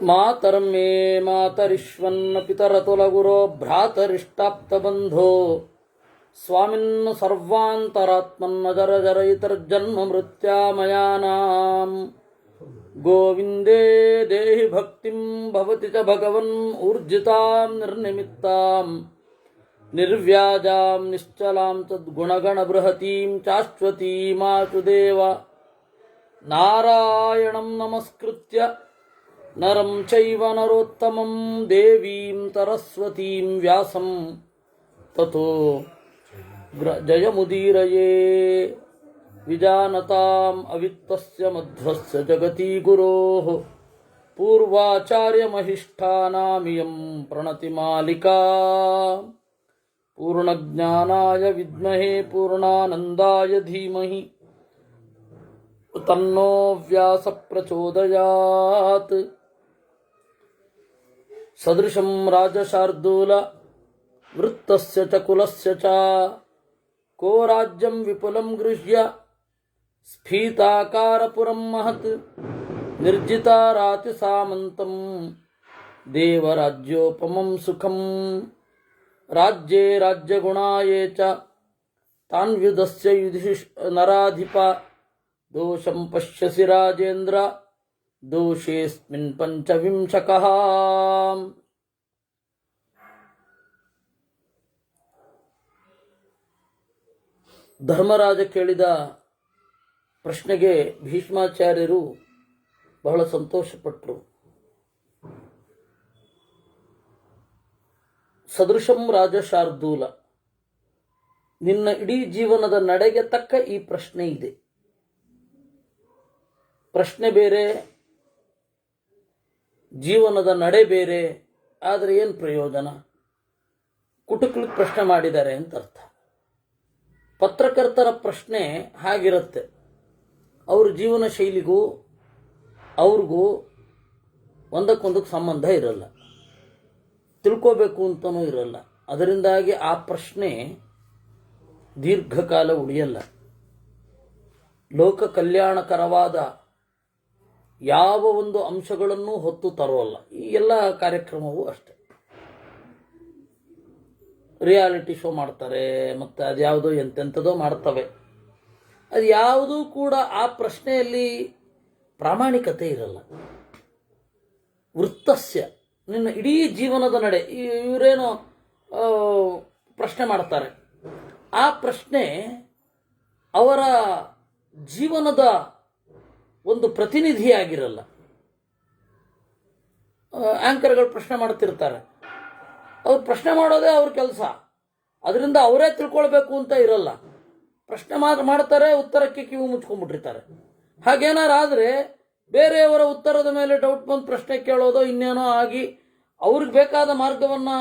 ಮಾತರಂ ಮೇ ಮಾತರಿಶ್ವನ್ನ ಪಿತರತುಲಗುರೋ ಭ್ರಾತರಿಷ್ಟಾಪ್ತಬಂಧೋ ಸ್ವಾಮಿನ್ನ ಸರ್ವಾಂತರಾತ್ಮನ್ನ ಜರ ಜರ ಇತರ್ಜನ್ಮ ಮೃತ್ಯಾಮಯಾನಾಂ ಗೋವಿಂದೇ ದೇಹಿ ಭಕ್ತಿಂ ಭವತಿ ಚ ಭಗವನ್ ಊರ್ಜಿತಾಂ ನಿರ್ನಿಮಿತ್ತಾಂ ನಿರ್ವ್ಯಾಜಾಂ ನಿಶ್ಚಲಾಂ ತದ್ಗುಣಗಣ ಬೃಹತೀಂ ಚಾಶ್ವತೀಮಾಚು ದೇವ ನಾರಾಯಣಂ ನಮಸ್ಕೃತ್ಯ ನರಂ ಚೈವ ನರೋತ್ತಮಂ ದೇವೀಂ ಸರಸ್ವತೀಂ ವ್ಯಾಸಂ ತತೋ ಜಯಮುದೀರಯೇ ವಿಜಾನತಾಂ ಅವಿತ್ತಸ್ಯ ಮಧ್ವಸ್ಯ ಜಗತಿ ಗುರೋಃ ಪೂರ್ವಾಚಾರ್ಯಮಹಿಷ್ಠಾನಾಮಿಯಂ ಪ್ರಣತಿಮಾಲಿಕಾ ಪೂರ್ಣಜ್ಞಾನಾಯ ವಿದ್ಮಹೇ ಪೂರ್ಣಾನಂದಾಯ ಧೀಮಹಿ ತನ್ನೋ ವ್ಯಾಸ ಪ್ರಚೋದಯಾತ್. ಸದೃಶಂ ರಾಜಶಾರ್ದೂಲ ವೃತ್ತಸ್ಯ ಚ ಕುಲಸ್ಯ ಚ ಕೋ ರಾಜ್ಯಂ ವಿಪುಲಂ ಗೃಹ್ಯ ಸ್ಫೀತಾಕಾರಪುರಂ ಮಹತ್ ನಿರ್ಜಿತಾರಾತಿ ಸಾಮಂತಂ ದೇವರಾಜ್ಯೋಪಮಂ ಸುಖಂ ರಾಜ್ಯೇ ರಾಜ್ಯಗುಣಾಯೇ ಚ ತಾನ್ವ್ಯುದಸ್ಯ ನರಾಧಿಪ ದೋಷಂ ಪಶ್ಯಸಿ ರಾಜೇಂದ್ರ ದೋಷೇಸ್ಮಿನ್ ಪಂಚವಿಂಶಕಃ. ಧರ್ಮರಾಜ ಕೇಳಿದ ಪ್ರಶ್ನೆಗೆ ಭೀಷ್ಮಾಚಾರ್ಯರು ಬಹಳ ಸಂತೋಷಪಟ್ಟರು. ಸದೃಶಂ ರಾಜ ಶಾರ್ದೂಲ, ನಿನ್ನ ಇಡೀ ಜೀವನದ ನಡೆಗೆ ತಕ್ಕ ಈ ಪ್ರಶ್ನೆ ಇದೆ. ಪ್ರಶ್ನೆ ಬೇರೆ, ಜೀವನದ ನಡೆ ಬೇರೆ. ಆದರೆ ಏನು ಪ್ರಯೋಜನ? ಕುಟುಕಲಿಗೆ ಪ್ರಶ್ನೆ ಮಾಡಿದ್ದಾರೆ ಅಂತ ಅರ್ಥ. ಪತ್ರಕರ್ತರ ಪ್ರಶ್ನೆ ಹಾಗಿರುತ್ತೆ. ಅವ್ರ ಜೀವನ ಶೈಲಿಗೂ ಅವ್ರಿಗೂ ಒಂದಕ್ಕೊಂದಕ್ಕೆ ಸಂಬಂಧ ಇರಲ್ಲ, ತಿಳ್ಕೋಬೇಕು ಅಂತನೂ ಇರಲ್ಲ. ಅದರಿಂದಾಗಿ ಆ ಪ್ರಶ್ನೆ ದೀರ್ಘಕಾಲ ಉಳಿಯಲ್ಲ. ಲೋಕ ಕಲ್ಯಾಣಕರವಾದ ಯಾವ ಒಂದು ಅಂಶಗಳನ್ನು ಹೊತ್ತು ತರೋಲ್ಲ. ಈ ಎಲ್ಲ ಕಾರ್ಯಕ್ರಮವೂ ಅಷ್ಟೆ. ರಿಯಾಲಿಟಿ ಶೋ ಮಾಡ್ತಾರೆ, ಮತ್ತು ಅದ್ಯಾವುದೋ ಎಂತೆಂಥದೋ ಮಾಡ್ತವೆ. ಅದು ಯಾವುದೂ ಕೂಡ ಆ ಪ್ರಶ್ನೆಯಲ್ಲಿ ಪ್ರಾಮಾಣಿಕತೆ ಇರಲ್ಲ. ವೃತ್ತಸ್ಯ, ನಿನ್ನ ಇಡೀ ಜೀವನದ ನಡೆ, ಇವರೇನೋ ಪ್ರಶ್ನೆ ಮಾಡ್ತಾರೆ. ಆ ಪ್ರಶ್ನೆ ಅವರ ಜೀವನದ ಒಂದು ಪ್ರತಿನಿಧಿಯಾಗಿರಲ್ಲ. ಆ್ಯಂಕರ್ಗಳು ಪ್ರಶ್ನೆ ಮಾಡ್ತಿರ್ತಾರೆ, ಅವ್ರು ಪ್ರಶ್ನೆ ಮಾಡೋದೇ ಅವ್ರ ಕೆಲಸ. ಅದರಿಂದ ಅವರೇ ತಿಳ್ಕೊಳ್ಬೇಕು ಅಂತ ಇರಲ್ಲ. ಪ್ರಶ್ನೆ ಮಾಡ್ತಾರೆ, ಉತ್ತರಕ್ಕೆ ಕಿವಿ ಮುಚ್ಕೊಂಡ್ಬಿಟ್ಟಿರ್ತಾರೆ. ಹಾಗೇನಾರಾದರೆ ಬೇರೆಯವರ ಉತ್ತರದ ಮೇಲೆ ಡೌಟ್ ಬಂದು ಪ್ರಶ್ನೆ ಕೇಳೋದೋ ಇನ್ನೇನೋ ಆಗಿ ಅವ್ರಿಗೆ ಬೇಕಾದ ಮಾರ್ಗವನ್ನು,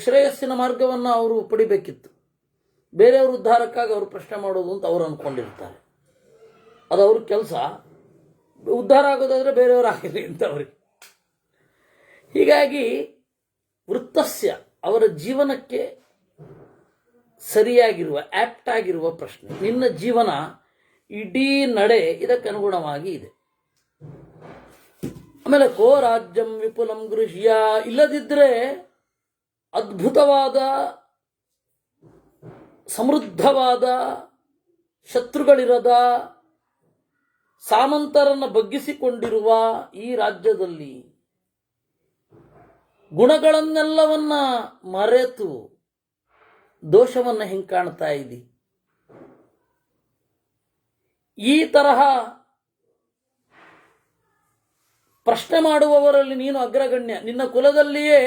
ಶ್ರೇಯಸ್ಸಿನ ಮಾರ್ಗವನ್ನು ಅವರು ಪಡಿಬೇಕಿತ್ತು. ಬೇರೆಯವ್ರ ಉದ್ಧಾರಕ್ಕಾಗಿ ಅವರು ಪ್ರಶ್ನೆ ಮಾಡೋದು ಅಂತ ಅವರು ಅಂದ್ಕೊಂಡಿರ್ತಾರೆ. ಅದು ಅವ್ರ ಕೆಲಸ. ಉದ್ಧಾರ ಆಗೋದಾದರೆ ಬೇರೆಯವರು ಆಗಿರಲಿ ಅಂತ ಅವ್ರಿಗೆ. ಹೀಗಾಗಿ ವೃತ್ತಸ್ಯ, ಅವರ ಜೀವನಕ್ಕೆ ಸರಿಯಾಗಿರುವ, ಆ್ಯಪ್ಟ್ ಆಗಿರುವ ಪ್ರಶ್ನೆ. ನಿನ್ನ ಜೀವನ ಇಡೀ ನಡೆ ಇದಕ್ಕೆ ಅನುಗುಣವಾಗಿ ಇದೆ. ಆಮೇಲೆ ಕೋ ರಾಜ್ಯಂ ವಿಪುಲಂ ಗೃಹ್ಯ, ಇಲ್ಲದಿದ್ದರೆ ಅದ್ಭುತವಾದ ಸಮೃದ್ಧವಾದ ಶತ್ರುಗಳಿರದ ಸಾಮಂತರನ್ನು ಬಗ್ಗಿಸಿಕೊಂಡಿರುವ ಈ ರಾಜ್ಯದಲ್ಲಿ ಗುಣಗಳನ್ನೆಲ್ಲವನ್ನ ಮರೆತು ದೋಷವನ್ನು ಹೆಂಗೆ ಕಾಣ್ತಾ ಇದ್ದಿ? ಈ ತರಹ ಪ್ರಶ್ನೆ ಮಾಡುವವರಲ್ಲಿ ನೀನು ಅಗ್ರಗಣ್ಯ. ನಿನ್ನ ಕುಲದಲ್ಲಿಯೇ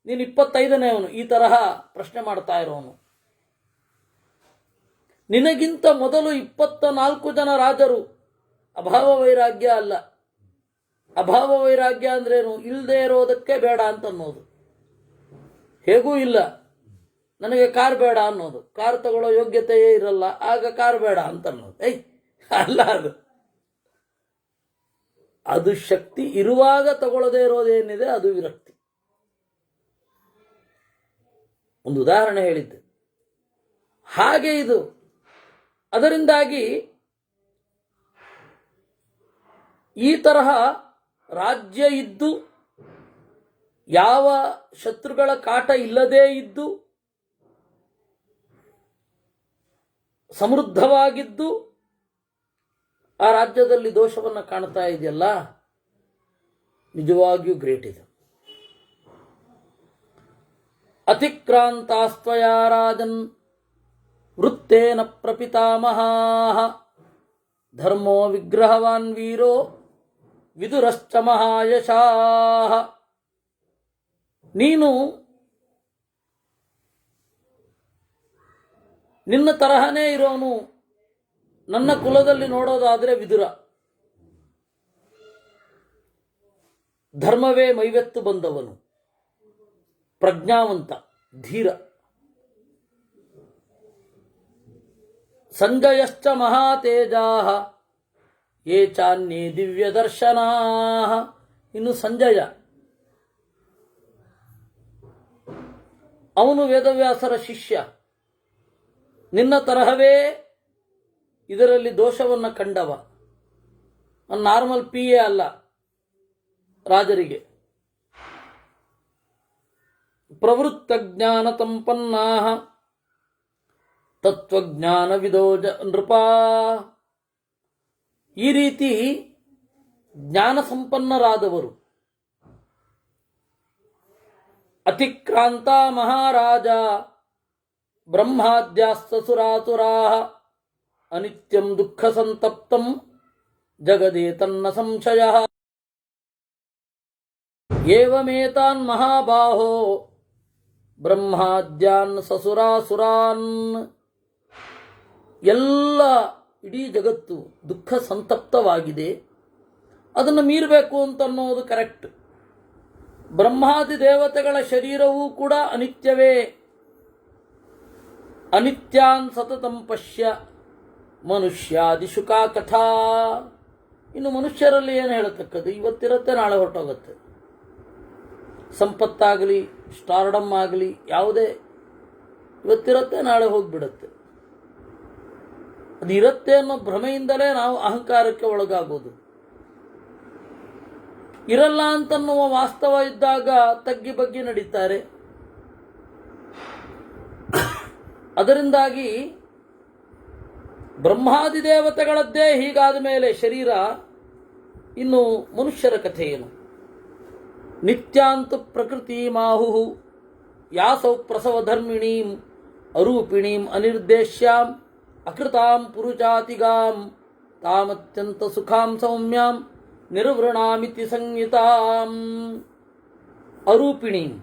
ನೀನು 25ನೇವನು ಈ ತರಹ ಪ್ರಶ್ನೆ ಮಾಡ್ತಾ ಇರೋನು. ನಿನಗಿಂತ ಮೊದಲು 24 ಜನ ರಾಜರು. ಅಭಾವ ವೈರಾಗ್ಯ ಅಲ್ಲ. ಅಭಾವ ವೈರಾಗ್ಯ ಅಂದ್ರೇನು? ಇಲ್ಲದೆ ಇರೋದಕ್ಕೆ ಬೇಡ ಅಂತ ಅನ್ನೋದು. ಹೇಗೂ ಇಲ್ಲ, ನನಗೆ ಕಾರ್ ಬೇಡ ಅನ್ನೋದು. ಕಾರ್ ತಗೊಳ್ಳೋ ಯೋಗ್ಯತೆಯೇ ಇರಲ್ಲ, ಆಗ ಕಾರ್ ಬೇಡ ಅಂತ ಅನ್ನೋದು. ಅಲ್ಲ, ಅದು ಶಕ್ತಿ ಇರುವಾಗ ತಗೊಳ್ಳದೇ ಇರೋದೇನಿದೆ ಅದು ವಿರಕ್ತಿ. ಒಂದು ಉದಾಹರಣೆ ಹೇಳಿದ್ದೆ. ಹಾಗೆ ಇದು. ಅದರಿಂದಾಗಿ ಈ ತರಹ ರಾಜ್ಯ ಇದ್ದು ಯಾವ ಶತ್ರುಗಳ ಕಾಟ ಇಲ್ಲದೇ ಇದ್ದು ಸಮೃದ್ಧವಾಗಿದ್ದು ಆ ರಾಜ್ಯದಲ್ಲಿ ದೋಷವನ್ನು ಕಾಣ್ತಾ ಇದೆಯಲ್ಲ, ನಿಜವಾಗಿಯೂ ಗ್ರೇಟ್ ಇದು. ಅತಿಕ್ರಾಂತಾಸ್ತ್ವಯಾ ರಾಜನ್ ವೃತ್ತೇನ ಪ್ರಪಿತಾಮಹಾಃ ಧರ್ಮೋ ವಿಗ್ರಹವಾನ್ ವೀರೋ ವಿದುರಶ್ಚ ಮಹಾಯಶಾಃ. ನೀನು ನಿನ್ನ ತರಹನೇ ಇರೋನು ನನ್ನ ಕುಲದಲ್ಲಿ ನೋಡೋದಾದರೆ ವಿದುರ. ಧರ್ಮವೇ ಮೈವೆತ್ತು ಬಂದವನು, ಪ್ರಜ್ಞಾವಂತ, ಧೀರ. ಸಂಜಯಶ್ಚ ಮಹಾತೇಜಾಃ ಯೇ ಚಾನ್ಯೇ ದಿವ್ಯ ದರ್ಶನಾಃ. ಇನ್ನು ಸಂಜಯ, ಅವನು ವೇದವ್ಯಾಸರ ಶಿಷ್ಯ. ನಿನ್ನ ತರಹವೇ ಇದರಲ್ಲಿ ದೋಷವನ್ನು ಕಂಡವ. ನಾರ್ಮಲ್ PA ಅಲ್ಲ ರಾಜರಿಗೆ. ಪ್ರವೃತ್ತ ಜ್ಞಾನ ಸಂಪನ್ನಾಃ ತತ್ವಜ್ಞಾನವಿದೋ ನೃಪಾ. ಈ ರೀತಿ ಜ್ಞಾನ ಸಂಪನ್ನರಾದವರು. ಅತಿಕ್ರಾಂತ ಮಹಾರಾಜ ಬ್ರಹ್ಮಾದ್ಯಾಸ್ತಸುರಾಸುರಾಃ ಅನಿತ್ಯಂ ದುಃಖ ಸಂತಪ್ತಂ ಜಗದೇ ತನ್ನ ಸಂಶಯಃ. ಏವಮೇತಾನ್ ಮಹಾಬಾಹೋ ಬ್ರಹ್ಮಾದ್ಯಾನ್ ಸಸುರಾಸುರಾನ್. ಎಲ್ಲ ಇಡೀ ಜಗತ್ತು ದುಃಖ ಸಂತಪ್ತವಾಗಿದೆ, ಅದನ್ನು ಮೀರಬೇಕು ಅಂತನ್ನೋದು ಕರೆಕ್ಟ್. ಬ್ರಹ್ಮಾದಿ ದೇವತೆಗಳ ಶರೀರವೂ ಕೂಡ ಅನಿತ್ಯವೇ. ಅನಿತ್ಯಾನ್ ಸತತಂ ಪಶ್ಯ ಮನುಷ್ಯಾದಿಶುಕಾ ಕಥಾ. ಇನ್ನು ಮನುಷ್ಯರಲ್ಲಿ ಏನು ಹೇಳತಕ್ಕದ್ದು? ಇವತ್ತಿರುತ್ತೆ, ನಾಳೆ ಹೊರಟೋಗುತ್ತೆ. ಸಂಪತ್ತಾಗಲಿ, ಸ್ಟಾರ್ಡಮ್ ಆಗಲಿ, ಯಾವುದೇ ಇವತ್ತಿರುತ್ತೆ, ನಾಳೆ ಹೋಗಿಬಿಡುತ್ತೆ. ಅದು ಇರುತ್ತೆ ಅನ್ನೋ ಭ್ರಮೆಯಿಂದಲೇ ನಾವು ಅಹಂಕಾರಕ್ಕೆ ಒಳಗಾಗೋದು. ಇರಲ್ಲ ಅಂತನ್ನುವ ವಾಸ್ತವ ಇದ್ದಾಗ ತಗ್ಗಿ ಬಗ್ಗಿ ನಡೀತಾರೆ. ಅದರಿಂದಾಗಿ ಬ್ರಹ್ಮಾದಿ ದೇವತೆಗಳದ್ದೇ ಹೀಗಾದ ಮೇಲೆ ಶರೀರ, ಇನ್ನು ಮನುಷ್ಯರ ಕಥೆ ಏನು? ನಿತ್ಯಾಂತು ಪ್ರಕೃತಿ ಮಾಹು ಯಾಸೌ ಪ್ರಸವ ಧರ್ಮಿಣೀಂ ಅರೂಪಿಣೀಂ ಅನಿರ್ದೇಶ್ಯಾಂ ಅಕೃತಾಂ ಪುರುಷಾತಿಗಾಂ ತಾಮತ್ಯಂತ ಸುಖಾಂ ಸೌಮ್ಯಾಂ ನಿರ್ವೃಣಾಮಿತಿ ಸಂಹಿತಾಂ. ಅರೂಪಿಣೀಂ,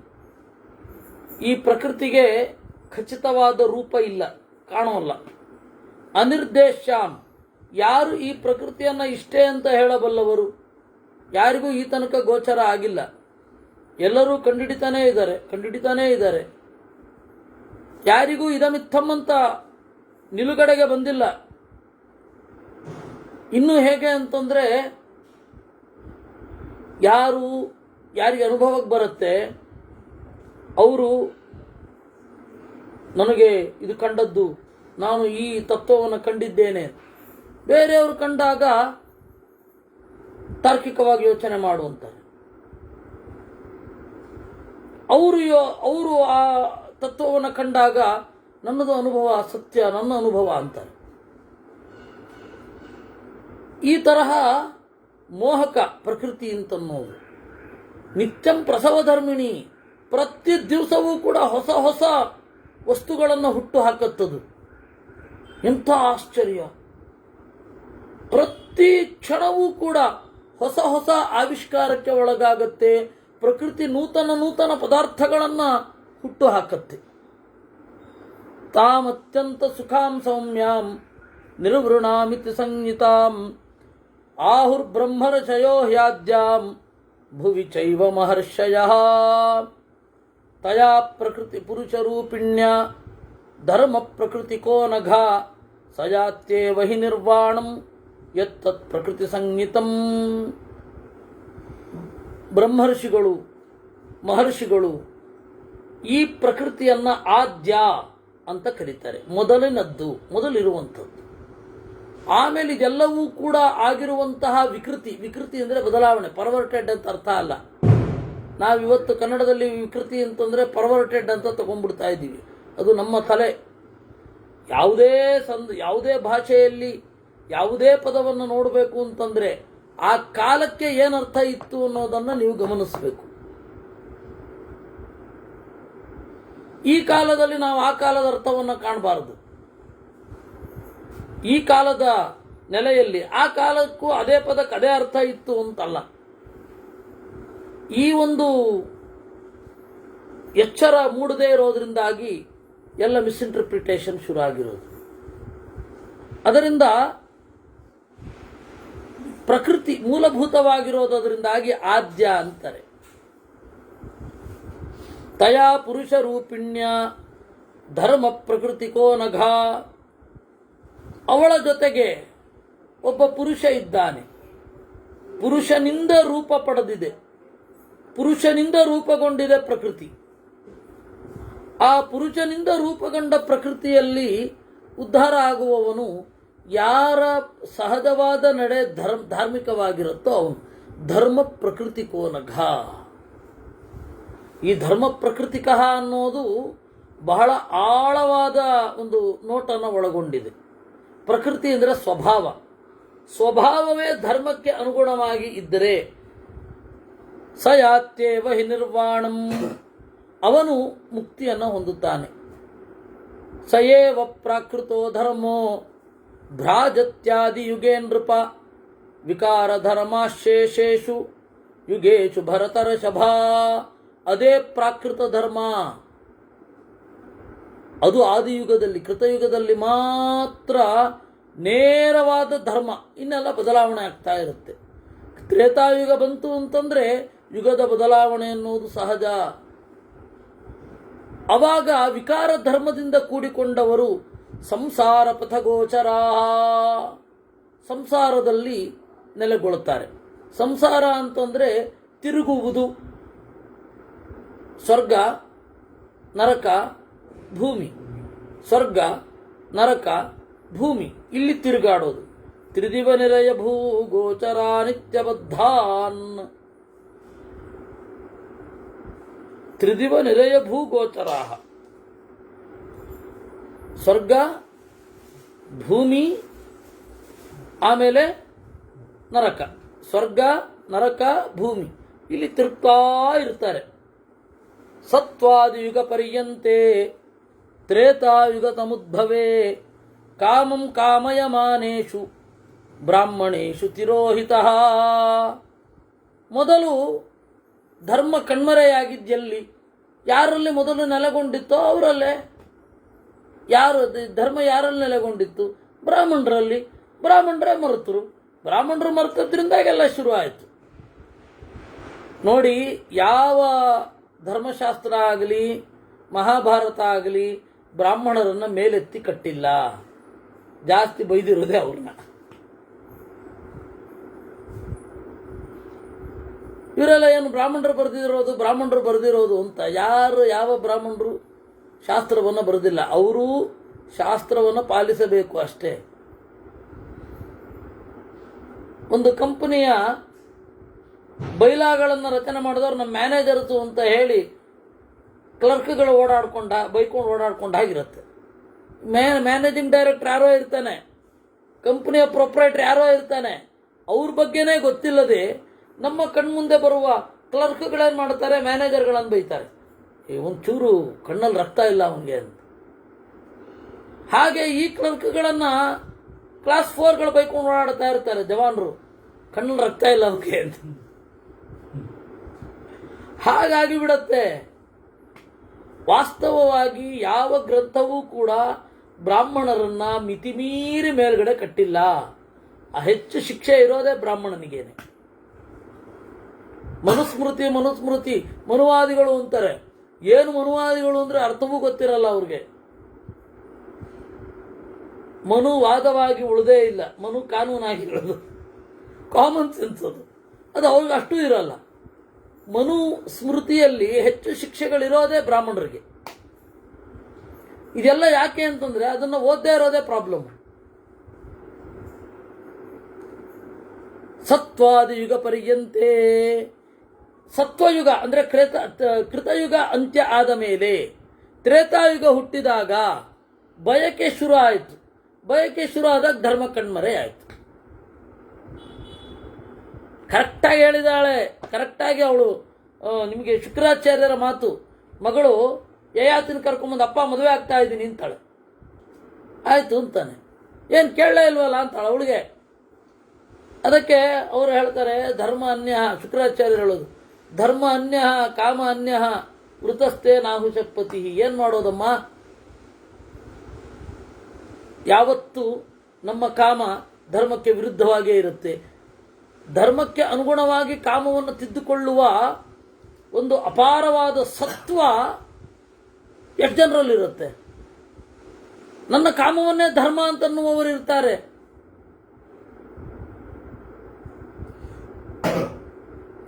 ಈ ಪ್ರಕೃತಿಗೆ ಖಚಿತವಾದ ರೂಪ ಇಲ್ಲ, ಕಾಣೋಲ್ಲ. ಅನಿರ್ದೇಶ್ಯಾಂ, ಯಾರು ಈ ಪ್ರಕೃತಿಯನ್ನು ಇಷ್ಟೇ ಅಂತ ಹೇಳಬಲ್ಲವರು? ಯಾರಿಗೂ ಈ ತನಕ ಗೋಚರ ಆಗಿಲ್ಲ. ಎಲ್ಲರೂ ಕಂಡುಹಿಡಿತಾನೇ ಇದ್ದಾರೆ. ಯಾರಿಗೂ ಇದಮಿತ್ತಂ ಅಂತ ನಿಲುಗಡೆಗೆ ಬಂದಿಲ್ಲ. ಇನ್ನು ಹೇಗೆ ಅಂತಂದ್ರೆ, ಯಾರಿಗೆ ಅನುಭವಕ್ಕೆ ಬರುತ್ತೆ ಅವರು ನನಗೆ ಇದು ಕಂಡದ್ದು, ನಾನು ಈ ತತ್ವವನ್ನು ಕಂಡಿದ್ದೇನೆ. ಬೇರೆಯವರು ಕಂಡಾಗ ತಾರ್ಕಿಕವಾಗಿ ಯೋಚನೆ ಮಾಡುವಂತಾರೆ. ಅವರು ಆ ತತ್ವವನ್ನು ಕಂಡಾಗ ನನ್ನದು ಅನುಭವ ಸತ್ಯ, ನನ್ನ ಅನುಭವ ಅಂತಾರೆ. ಈ ತರಹ ಮೋಹಕ ಪ್ರಕೃತಿ ಅಂತನ್ನೋದು. ನಿತ್ಯಂ ಪ್ರಸವ ಧರ್ಮಿಣಿ, ಪ್ರತಿ ದಿವಸವೂ ಕೂಡ ಹೊಸ ಹೊಸ ವಸ್ತುಗಳನ್ನು ಹುಟ್ಟು ಹಾಕತ್ತದು. ಎಂಥ ಆಶ್ಚರ್ಯ! ಪ್ರತಿ ಕ್ಷಣವೂ ಕೂಡ ಹೊಸ ಹೊಸ ಆವಿಷ್ಕಾರಕ್ಕೆ ಒಳಗಾಗತ್ತೆ. ಪ್ರಕೃತಿ ನೂತನ ಪದಾರ್ಥಗಳನ್ನು ಹುಟ್ಟು ಹಾಕತ್ತೆ. ತಾಮತ್ಯಂತ ಸುಖಾಂ ಸೌಮ್ಯಾಂ ನಿರ್ವೃಣಾಮಿತಿ ಸಂಹಿತಾಂ ಆಹುರ್ಬ್ರಹ್ಮರ್ಷಯೋ ಹ್ಯಾದ್ಯಾಂ ಭುವಿ ಚೈವ ಮಹರ್ಷಯಃ. ತಯಾ ಪ್ರಕೃತಿ ಪುರುಷರೂಪಿಣ್ಯ ಧರ್ಮ ಪ್ರಕೃತಿಕೋ ನಘ ಸಯಾತ್ಯೇವ ಹಿ ನಿರ್ವಾಣಂ ಯತ್ತತ್ ಪ್ರಕೃತಿ ಸಂಹಿತಂ. ಬ್ರಹ್ಮರ್ಷಿಗಳು, ಮಹರ್ಷಿಗಳು ಈ ಪ್ರಕೃತಿಯನ್ನು ಆದ್ಯ ಅಂತ ಕರೀತಾರೆ. ಮೊದಲಿರುವಂಥದ್ದು. ಆಮೇಲೆ ಇದೆಲ್ಲವೂ ಕೂಡ ಆಗಿರುವಂತಹ ವಿಕೃತಿ ಅಂದರೆ ಬದಲಾವಣೆ, ಪರ್ವರ್ಟೆಡ್ ಅಂತ ಅರ್ಥ ಅಲ್ಲ. ನಾವಿವತ್ತು ಕನ್ನಡದಲ್ಲಿ ವಿಕೃತಿ ಅಂತಂದರೆ ಪರ್ವರ್ಟೆಡ್ ಅಂತ ತಗೊಂಡ್ಬಿಡ್ತಾ ಇದ್ದೀವಿ. ಅದು ನಮ್ಮ ತಲೆ. ಯಾವುದೇ ಭಾಷೆಯಲ್ಲಿ ಯಾವುದೇ ಪದವನ್ನು ನೋಡಬೇಕು ಅಂತಂದರೆ ಆ ಕಾಲಕ್ಕೆ ಏನರ್ಥ ಇತ್ತು ಅನ್ನೋದನ್ನು ನೀವು ಗಮನಿಸಬೇಕು. ಈ ಕಾಲದಲ್ಲಿ ನಾವು ಆ ಕಾಲದ ಅರ್ಥವನ್ನು ಕಾಣಬಾರದು. ಈ ಕಾಲದ ನೆಲೆಯಲ್ಲಿ ಆ ಕಾಲಕ್ಕೂ ಅದೇ ಪದಕ್ಕೆ ಅದೇ ಅರ್ಥ ಇತ್ತು ಅಂತಲ್ಲ. ಈ ಒಂದು ಎಚ್ಚರ ಮೂಡದೇ ಇರೋದ್ರಿಂದಾಗಿ ಎಲ್ಲ ಮಿಸ್ಇಂಟರ್ಪ್ರಿಟೇಷನ್ ಶುರು ಆಗಿರೋದು. ಅದರಿಂದ ಪ್ರಕೃತಿ ಮೂಲಭೂತವಾಗಿರೋದ್ರಿಂದಾಗಿ ಆದ್ಯ ಅಂತಾರೆ. ತಯಾ ಪುರುಷ ರೂಪಿಣ್ಯ ಧರ್ಮ ಪ್ರಕೃತಿಕೋ ನಘ. ಅವಳ ಜೊತೆಗೆ ಒಬ್ಬ ಪುರುಷ ಇದ್ದಾನೆ. ಪುರುಷನಿಂದ ರೂಪ ಪಡೆದಿದೆ, ಪುರುಷನಿಂದ ರೂಪುಗೊಂಡಿದೆ ಪ್ರಕೃತಿ. ಆ ಪುರುಷನಿಂದ ರೂಪುಗೊಂಡ ಪ್ರಕೃತಿಯಲ್ಲಿ ಉದ್ಧಾರ ಆಗುವವನು ಯಾರ ಸಹಜವಾದ ನಡೆ ಧಾರ್ಮಿಕವಾಗಿರುತ್ತೋ ಅವನು ಧರ್ಮ ಪ್ರಕೃತಿಕೋ ನಘ. ಈ ಧರ್ಮ ಪ್ರಕೃತಿಕ ಅನ್ನೋದು ಬಹಳ ಆಳವಾದ ಒಂದು ನೋಟನ್ನು ಒಳಗೊಂಡಿದೆ. ಪ್ರಕೃತಿ ಅಂದರೆ ಸ್ವಭಾವವೇ ಧರ್ಮಕ್ಕೆ ಅನುಗುಣವಾಗಿ ಇದ್ದರೆ ಸಯಾತ್ಯೇವ ಹಿ ನಿರ್ವಾಣಂ, ಅವನು ಮುಕ್ತಿಯನ್ನು ಹೊಂದುತ್ತಾನೆ. ಸಯೇವ ಪ್ರಾಕೃತೋ ಧರ್ಮೋ ಭ್ರಾಜತ್ಯಾದಿ ಯುಗೇ ನೃಪ ವಿಕಾರ ಧರ್ಮಾಶೇಷೇಷು ಯುಗೇಶು ಭರತರ್ಷಭಾ. ಅದೇ ಪ್ರಾಕೃತ ಧರ್ಮ. ಅದು ಆದಿಯುಗದಲ್ಲಿ, ಕೃತಯುಗದಲ್ಲಿ ಮಾತ್ರ ನೇರವಾದ ಧರ್ಮ. ಇನ್ನೆಲ್ಲ ಬದಲಾವಣೆ ಆಗ್ತಾ ಇರುತ್ತೆ. ತ್ರೇತಾಯುಗ ಬಂತು ಅಂತಂದರೆ ಯುಗದ ಬದಲಾವಣೆ ಎನ್ನುವುದು ಸಹಜ. ಅವಾಗ ವಿಕಾರ ಧರ್ಮದಿಂದ ಕೂಡಿಕೊಂಡವರು ಸಂಸಾರ ಪಥಗೋಚರ, ಸಂಸಾರದಲ್ಲಿ ನೆಲೆಗೊಳ್ಳುತ್ತಾರೆ. ಸಂಸಾರ ಅಂತಂದರೆ ತಿರುಗುವುದು. ಸ್ವರ್ಗ, ನರಕ, ಭೂಮಿ, ಸ್ವರ್ಗ, ನರಕ, ಭೂಮಿ, ಇಲ್ಲಿ ತಿರುಗಾಡೋದು. ತ್ರಿದಿವ ನಿಲಯ ಭೂಗೋಚರ ನಿತ್ಯಬದ್ಧಾನ್. ತ್ರಿದಿವ ನಿಲಯ ಭೂಗೋಚರ. ಸ್ವರ್ಗ, ಭೂಮಿ, ಆಮೇಲೆ ನರಕ. ಸ್ವರ್ಗ, ನರಕ, ಭೂಮಿ, ಇಲ್ಲಿ ತಿರುಗ್ತಾ ಇರ್ತಾರೆ. ಸತ್ವಾದಿಯುಗ ಪರ್ಯಂತೆ ತ್ರೇತಾಯುಗ ತಮುದ್ಭವೇ ಕಾಮಂ ಕಾಮಯಮಾನೇಷು ಬ್ರಾಹ್ಮಣೇಷು ತಿರೋಹಿತಃ. ಮೊದಲು ಧರ್ಮ ಕಣ್ಮರೆಯಾಗಿದ್ದಲ್ಲಿ ಯಾರಲ್ಲಿ ಮೊದಲು ನೆಲೆಗೊಂಡಿತ್ತೋ ಅವರಲ್ಲೇ. ಧರ್ಮ ಯಾರಲ್ಲಿ ನೆಲೆಗೊಂಡಿತ್ತು? ಬ್ರಾಹ್ಮಣರಲ್ಲಿ. ಬ್ರಾಹ್ಮಣರೇ ಮರೆತರು. ಬ್ರಾಹ್ಮಣರು ಮರೆತದ್ರಿಂದಾಗೆಲ್ಲ ಶುರು ಆಯಿತು. ನೋಡಿ, ಯಾವ ಧರ್ಮಶಾಸ್ತ್ರ ಆಗಲಿ ಮಹಾಭಾರತ ಆಗಲಿ ಬ್ರಾಹ್ಮಣರನ್ನು ಮೇಲೆತ್ತಿ ಕಟ್ಟಿಲ್ಲ. ಜಾಸ್ತಿ ಬೈದಿರೋದೇ ಅವ್ರನ್ನ. ಇವರೆಲ್ಲ ಏನು ಬ್ರಾಹ್ಮಣರು ಬರೆದಿರೋದು ಅಂತ ಯಾವ ಬ್ರಾಹ್ಮಣರು ಶಾಸ್ತ್ರವನ್ನು ಬರೆದಿಲ್ಲ. ಅವರು ಶಾಸ್ತ್ರವನ್ನು ಪಾಲಿಸಬೇಕು ಅಷ್ಟೇ. ಒಂದು ಕಂಪನಿಯ ಬೈಲಾಗಳನ್ನು ರಚನೆ ಮಾಡಿದವರು ನಮ್ಮ ಮ್ಯಾನೇಜರ್ಸು ಅಂತ ಹೇಳಿ ಕ್ಲರ್ಕ್ಗಳು ಬೈಕೊಂಡು ಓಡಾಡ್ಕೊಂಡಾಗಿರುತ್ತೆ. ಮ್ಯಾನೇಜಿಂಗ್ ಡೈರೆಕ್ಟರ್ ಯಾರೋ ಇರ್ತಾನೆ, ಕಂಪನಿಯ ಪ್ರೊಪ್ರೈಟರ್ ಯಾರೋ ಇರ್ತಾನೆ. ಅವ್ರ ಬಗ್ಗೆನೇ ಗೊತ್ತಿಲ್ಲದೆ ನಮ್ಮ ಕಣ್ಮುಂದೆ ಬರುವ ಕ್ಲರ್ಕ್ಗಳೇನು ಮಾಡ್ತಾರೆ, ಮ್ಯಾನೇಜರ್ಗಳನ್ನು ಬೈತಾರೆ. ಒಂಚೂರು ಕಣ್ಣಲ್ಲಿ ರಕ್ತ ಇಲ್ಲ ಅವನಿಗೆ ಅಂತ. ಹಾಗೆ ಈ ಕ್ಲರ್ಕ್ಗಳನ್ನು ಕ್ಲಾಸ್ 4ಗಳು ಬೈಕೊಂಡು ಓಡಾಡ್ತಾ ಇರ್ತಾರೆ ಜವಾನರು, ಕಣ್ಣಲ್ಲಿ ರಕ್ತ ಇಲ್ಲ ಅವಕ್ಕೆ ಅಂತ. ಹಾಗಾಗಿ ಬಿಡತ್ತೆ. ವಾಸ್ತವವಾಗಿ ಯಾವ ಗ್ರಂಥವೂ ಕೂಡ ಬ್ರಾಹ್ಮಣರನ್ನ ಮಿತಿಮೀರಿ ಮೇಲ್ಗಡೆ ಕಟ್ಟಿಲ್ಲ. ಹೆಚ್ಚು ಶಿಕ್ಷೆ ಇರೋದೇ ಬ್ರಾಹ್ಮಣನಿಗೇನೆ. ಮನುಸ್ಮೃತಿ ಮನುವಾದಿಗಳು ಅಂತಾರೆ. ಏನು ಮನುವಾದಿಗಳು ಅಂದರೆ ಅರ್ಥವೂ ಗೊತ್ತಿರಲ್ಲ ಅವ್ರಿಗೆ. ಮನುವಾದವಾಗಿ ಉಳಿದೇ ಇಲ್ಲ, ಮನು ಕಾನೂನಾಗಿ ಇರೋದು, ಕಾಮನ್ ಸೆನ್ಸ್ ಅದು ಅವ್ರಿಗೆ ಅಷ್ಟು ಇರಲ್ಲ. ಮನು ಸ್ಮೃತಿಯಲ್ಲಿ ಹೆಚ್ಚು ಶಿಕ್ಷೆಗಳಿರೋದೇ ಬ್ರಾಹ್ಮಣರಿಗೆ. ಇದೆಲ್ಲ ಯಾಕೆ ಅಂತಂದ್ರೆ ಅದನ್ನು ಓದದೇ ಇರೋದೇ ಪ್ರಾಬ್ಲಮ್. ಸತ್ವಾದಿಯುಗ ಪರ್ಯಂತೆ. ಸತ್ವಯುಗ ಅಂದರೆ ಕೃತಯುಗ ಅಂತ್ಯ ಆದ ಮೇಲೆ ತ್ರೇತಾಯುಗ ಹುಟ್ಟಿದಾಗ ಬಯಕೆ ಶುರು ಆಯಿತು. ಬಯಕೆ ಶುರು ಆದಾಗ ಧರ್ಮ ಕಣ್ಮರೆ ಆಯಿತು. ಕರೆಕ್ಟಾಗಿ ಹೇಳಿದಾಳೆ. ಕರೆಕ್ಟಾಗಿ ಅವಳು ನಿಮಗೆ ಶುಕ್ರಾಚಾರ್ಯರ ಮಾತು, ಮಗಳು ಯಯಾತಿನ ಕರ್ಕೊಂಬಂದು ಅಪ್ಪ ಮದುವೆ ಆಗ್ತಾ ಇದ್ದೀನಿ ಅಂತಾಳೆ. ಆಯಿತು ಅಂತಾನೆ, ಏನು ಕೇಳಲೇ ಇಲ್ವಲ್ಲ ಅಂತಾಳೆ ಅವಳಿಗೆ. ಅದಕ್ಕೆ ಅವರು ಹೇಳ್ತಾರೆ ಧರ್ಮ ಅನ್ಯ, ಶುಕ್ರಾಚಾರ್ಯರು ಹೇಳೋದು ಧರ್ಮ ಅನ್ಯ ಕಾಮ ಅನ್ಯ ವೃತಸ್ಥೆ ನಾಹುಷಪತಿ. ಏನು ಮಾಡೋದಮ್ಮ, ಯಾವತ್ತು ನಮ್ಮ ಕಾಮ ಧರ್ಮಕ್ಕೆ ವಿರುದ್ಧವಾಗೇ ಇರುತ್ತೆ. ಧರ್ಮಕ್ಕೆ ಅನುಗುಣವಾಗಿ ಕಾಮವನ್ನು ತಿದ್ದುಕೊಳ್ಳುವ ಒಂದು ಅಪಾರವಾದ ಸತ್ವ ಎಷ್ಟು ಜನರಲ್ಲಿರುತ್ತೆ. ನನ್ನ ಕಾಮವನ್ನೇ ಧರ್ಮ ಅಂತನ್ನುವವರು ಇರ್ತಾರೆ.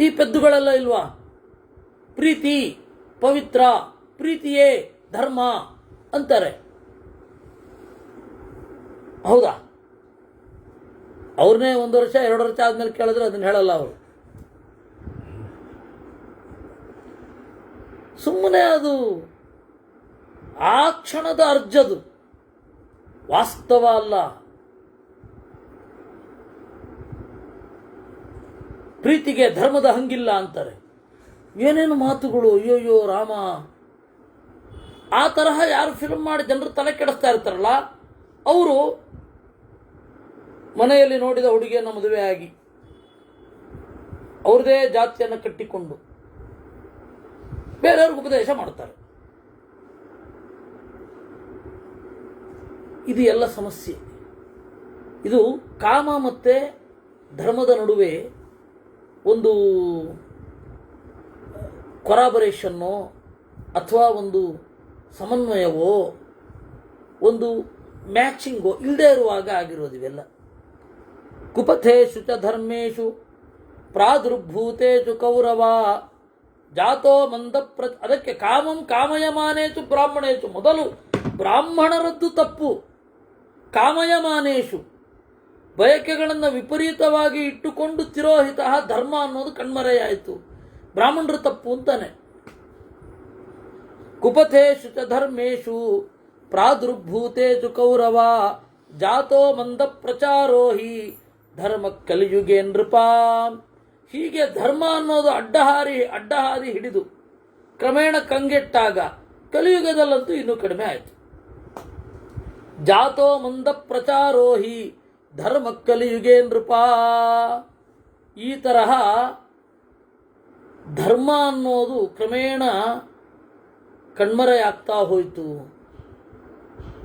ಈ ಪೆದ್ದುಗಳೆಲ್ಲ ಇಲ್ವಾ? ಪ್ರೀತಿ ಪವಿತ್ರ, ಪ್ರೀತಿಯೇ ಧರ್ಮ ಅಂತಾರೆ. ಹೌದಾ? ಅವ್ರನ್ನೇ 1 ವರ್ಷ 2 ವರ್ಷ ಆದ್ಮೇಲೆ ಕೇಳಿದ್ರೆ ಅದನ್ನ ಹೇಳಲ್ಲ ಅವರು. ಸುಮ್ಮನೆ ಅದು ಆ ಕ್ಷಣದ ಅರ್ಜದು, ವಾಸ್ತವ ಅಲ್ಲ. ಪ್ರೀತಿಗೆ ಧರ್ಮದ ಹಂಗಿಲ್ಲ ಅಂತಾರೆ. ಏನೇನು ಮಾತುಗಳು! ಅಯ್ಯೋಯ್ಯೋ ರಾಮ. ಆ ತರಹ ಯಾರು ಫಿಲ್ಮ್ ಮಾಡಿ ಜನರು ತಲೆ ಕೆಡಿಸ್ತಾ ಇರ್ತಾರಲ್ಲ, ಅವರು ಮನೆಯಲ್ಲಿ ನೋಡಿದ ಹುಡುಗಿಯನ್ನು ಮದುವೆ ಆಗಿ ಅವ್ರದೇ ಜಾತಿಯನ್ನು ಕಟ್ಟಿಕೊಂಡು ಬೇರೆಯವ್ರಿಗೆ ಉಪದೇಶ ಮಾಡ್ತಾರೆ. ಇದು ಎಲ್ಲ ಸಮಸ್ಯೆ. ಇದು ಕಾಮ ಮತ್ತೆ ಧರ್ಮದ ನಡುವೆ ಒಂದು ಕೊರಾಬರೇಷನ್ನೋ ಅಥವಾ ಒಂದು ಸಮನ್ವಯವೋ ಒಂದು ಮ್ಯಾಚಿಂಗೋ ಇಲ್ಲದೆ ಇರುವಾಗ ಆಗಿರೋದು ಇವೆಲ್ಲ. ಕುಪಥೇಶು ಚ ಧರ್ಮೇಶು ಪ್ರಾದುರ್ಭೂತೇಶು ಕೌರವ ಜಾತೋ ಮಂದ ಅದಕ್ಕೆ ಕಾಮಂ ಕಾಮಯಮಾನೇಶು ಬ್ರಾಹ್ಮಣೇಶು. ಮೊದಲು ಬ್ರಾಹ್ಮಣರದ್ದು ತಪ್ಪು. ಕಾಮಯಮಾನೇಶು ಬಯಕೆಗಳನ್ನು ವಿಪರೀತವಾಗಿ ಇಟ್ಟುಕೊಂಡು ತಿರೋಹಿತ ಧರ್ಮ ಅನ್ನೋದು ಕಣ್ಮರೆಯಾಯಿತು. ಬ್ರಾಹ್ಮಣರು ತಪ್ಪು ಅಂತಾನೆ. ಕುಪಥೇಶು ಚ ಧರ್ಮೇಶು ಪ್ರಾದುರ್ಭೂತೇಶು ಕೌರವ ಜಾತೋ ಮಂದ ಪ್ರಚಾರೋಹಿ ಧರ್ಮ ಕಲಿಯುಗೆ ನೃಪ. ಹೀಗೆ ಧರ್ಮ ಅನ್ನೋದು ಅಡ್ಡಹಾದಿ ಹಿಡಿದು ಕ್ರಮೇಣ ಕಂಗೆಟ್ಟಾಗ ಕಲಿಯುಗದಲ್ಲಂತೂ ಇನ್ನೂ ಕಡಿಮೆ ಆಯಿತು. ಜಾತೋ ಮಂದ ಪ್ರಚಾರೋಹಿ ಧರ್ಮ ಕಲಿಯುಗೆ ನೃಪ. ಈ ತರಹ ಧರ್ಮ ಅನ್ನೋದು ಕ್ರಮೇಣ ಕಣ್ಮರೆಯಾಗ್ತಾ ಹೋಯಿತು.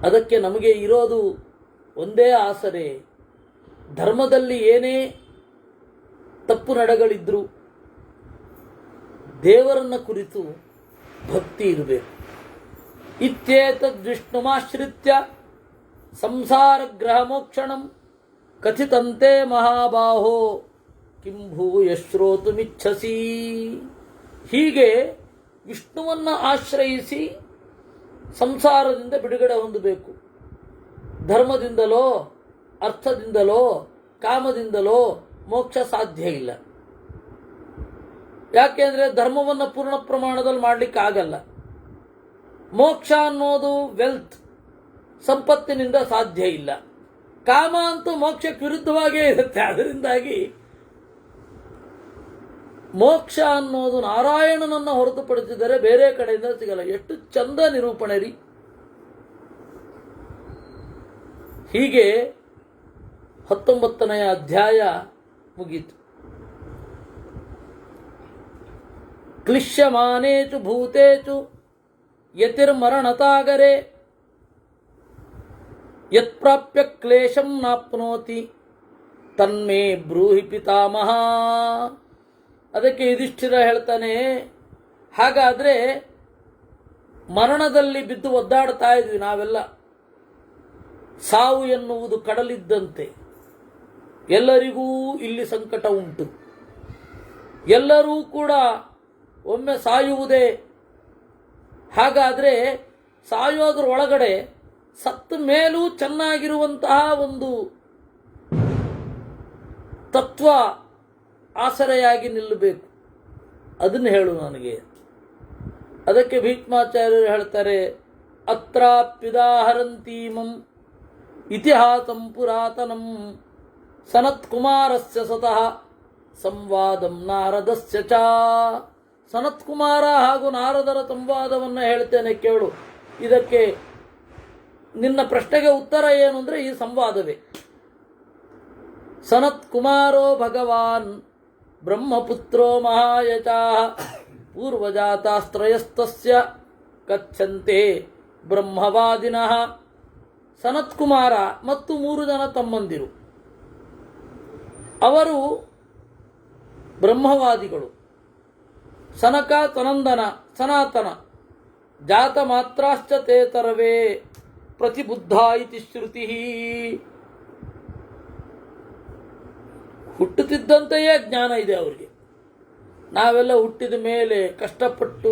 ಅದಕ್ಕೆ ನಮಗೆ ಇರೋದು ಒಂದೇ ಆಸರೆ, ಧರ್ಮದಲ್ಲಿ ಏನೇ ತಪ್ಪು ನಡೆಗಳಿದ್ರು ದೇವರನ್ನ ಕುರಿತು ಭಕ್ತಿ ಇರಬೇಕು. ಇತ್ಯೇತದ್ವಿಷ್ಣುಮಾಶ್ರಿತ್ಯ ಸಂಸಾರ ಗ್ರಹ ಮೋಕ್ಷಣಂ ಕಥಿತಂತೆ ಮಹಾಬಾಹೋ ಕಿಂಭೂಯ ಶ್ರೋತುಮಿಚ್ಛಸಿ. ಹೀಗೆ ವಿಷ್ಣುವನ್ನು ಆಶ್ರಯಿಸಿ ಸಂಸಾರದಿಂದ ಬಿಡುಗಡೆ ಹೊಂದಬೇಕು. ಧರ್ಮದಿಂದಲೋ ಅರ್ಥದಿಂದಲೋ ಕಾಮದಿಂದಲೋ ಮೋಕ್ಷ ಸಾಧ್ಯ ಇಲ್ಲ. ಯಾಕೆಂದ್ರೆ ಧರ್ಮವನ್ನು ಪೂರ್ಣ ಪ್ರಮಾಣದಲ್ಲಿ ಮಾಡಲಿಕ್ಕೆ ಆಗಲ್ಲ. ಮೋಕ್ಷ ಅನ್ನೋದು ವೆಲ್ತ್, ಸಂಪತ್ತಿನಿಂದ ಸಾಧ್ಯ ಇಲ್ಲ. ಕಾಮ ಅಂತೂ ಮೋಕ್ಷಕ್ಕೆ ವಿರುದ್ಧವಾಗೇ ಇರುತ್ತೆ. ಅದರಿಂದಾಗಿ ಮೋಕ್ಷ ಅನ್ನೋದು ನಾರಾಯಣನನ್ನು ಹೊರತುಪಡಿಸಿದರೆ ಬೇರೆ ಕಡೆಯಿಂದ ಸಿಗಲ್ಲ. ಎಷ್ಟು ಚಂದ ನಿರೂಪಣೆ ರೀ. ಹೀಗೆ 19ನೇ ಅಧ್ಯಾಯ ಮುಗೀತು. ಕ್ಲಿಶ್ಯಮಾನೇಚು ಭೂತೇಚು ಯತಿರ್ಮರಣತಾಗರೆ ಯತ್ಪ್ರಾಪ್ಯ ಕ್ಲೇಶಂ ನಾಪ್ನೋತಿ ತನ್ಮೇ ಬ್ರೂಹಿ ಪಿತಾಮಹ. ಅದಕ್ಕೆ ಯುಧಿಷ್ಠಿರ ಹೇಳ್ತಾನೆ, ಹಾಗಾದರೆ ಮರಣದಲ್ಲಿ ಬಿದ್ದು ಒದ್ದಾಡ್ತಾ ಇದ್ವಿ ನಾವೆಲ್ಲ. ಸಾವು ಎನ್ನುವುದು ಕಡಲಿದ್ದಂತೆ, ಎಲ್ಲರಿಗೂ ಇಲ್ಲಿ ಸಂಕಟ ಉಂಟು. ಎಲ್ಲರೂ ಕೂಡ ಒಮ್ಮೆ ಸಾಯುವುದೇ. ಹಾಗಾದರೆ ಸಾಯೋದ್ರ ಒಳಗಡೆ ಸತ್ತ ಮೇಲೂ ಚೆನ್ನಾಗಿರುವಂತಹ ಒಂದು ತತ್ವ ಆಸರೆಯಾಗಿ ನಿಲ್ಲಬೇಕು, ಅದನ್ನು ಹೇಳು ನನಗೆ. ಅದಕ್ಕೆ ಭೀಷ್ಮಾಚಾರ್ಯರು ಹೇಳ್ತಾರೆ, ಅತ್ರಾಪ್ಯುದಾಹರಂತೀಮಂ ಇತಿಹಾಸಂ ಪುರಾತನಂ ಸನತ್ಕುಮಾರಸ್ಯ ಸತಃ ಸಂವಾದಂ ನಾರದಸ್ಯ ಚ. ಸನತ್ಕುಮಾರ ಹಾಗೂ ನಾರದರ ಸಂವಾದವನ್ನು ಹೇಳ್ತೇನೆ ಕೇಳು. ಇದಕ್ಕೆ ನಿನ್ನ ಪ್ರಶ್ನೆಗೆ ಉತ್ತರ ಏನು ಅಂದರೆ ಈ ಸಂವಾದವೇ. ಸನತ್ಕುಮಾರೋ ಭಗವಾನ್ ಬ್ರಹ್ಮಪುತ್ರೋ ಮಹಾಯಚಾ ಪೂರ್ವಜಾತಾಸ್ತ್ರಯಸ್ತಸ್ಯ ಕಚ್ಚಂತೆ ಬ್ರಹ್ಮವಾದಿನಃ. ಸನತ್ಕುಮಾರ ಮತ್ತು 3 ಜನ ತಮ್ಮಂದಿರು, ಅವರು ಬ್ರಹ್ಮವಾದಿಗಳು. ಸನಕ, ಸನಂದನ, ಸನಾತನ ಜಾತ ಮಾತ್ರಾಶ್ಚ ತೇತರವೇ ಪ್ರತಿಬುದ್ಧ ಇತಿ ಶ್ರುತಿ. ಹುಟ್ಟುತ್ತಿದ್ದಂತೆಯೇ ಜ್ಞಾನ ಇದೆ ಅವರಿಗೆ. ನಾವೆಲ್ಲ ಹುಟ್ಟಿದ ಮೇಲೆ ಕಷ್ಟಪಟ್ಟು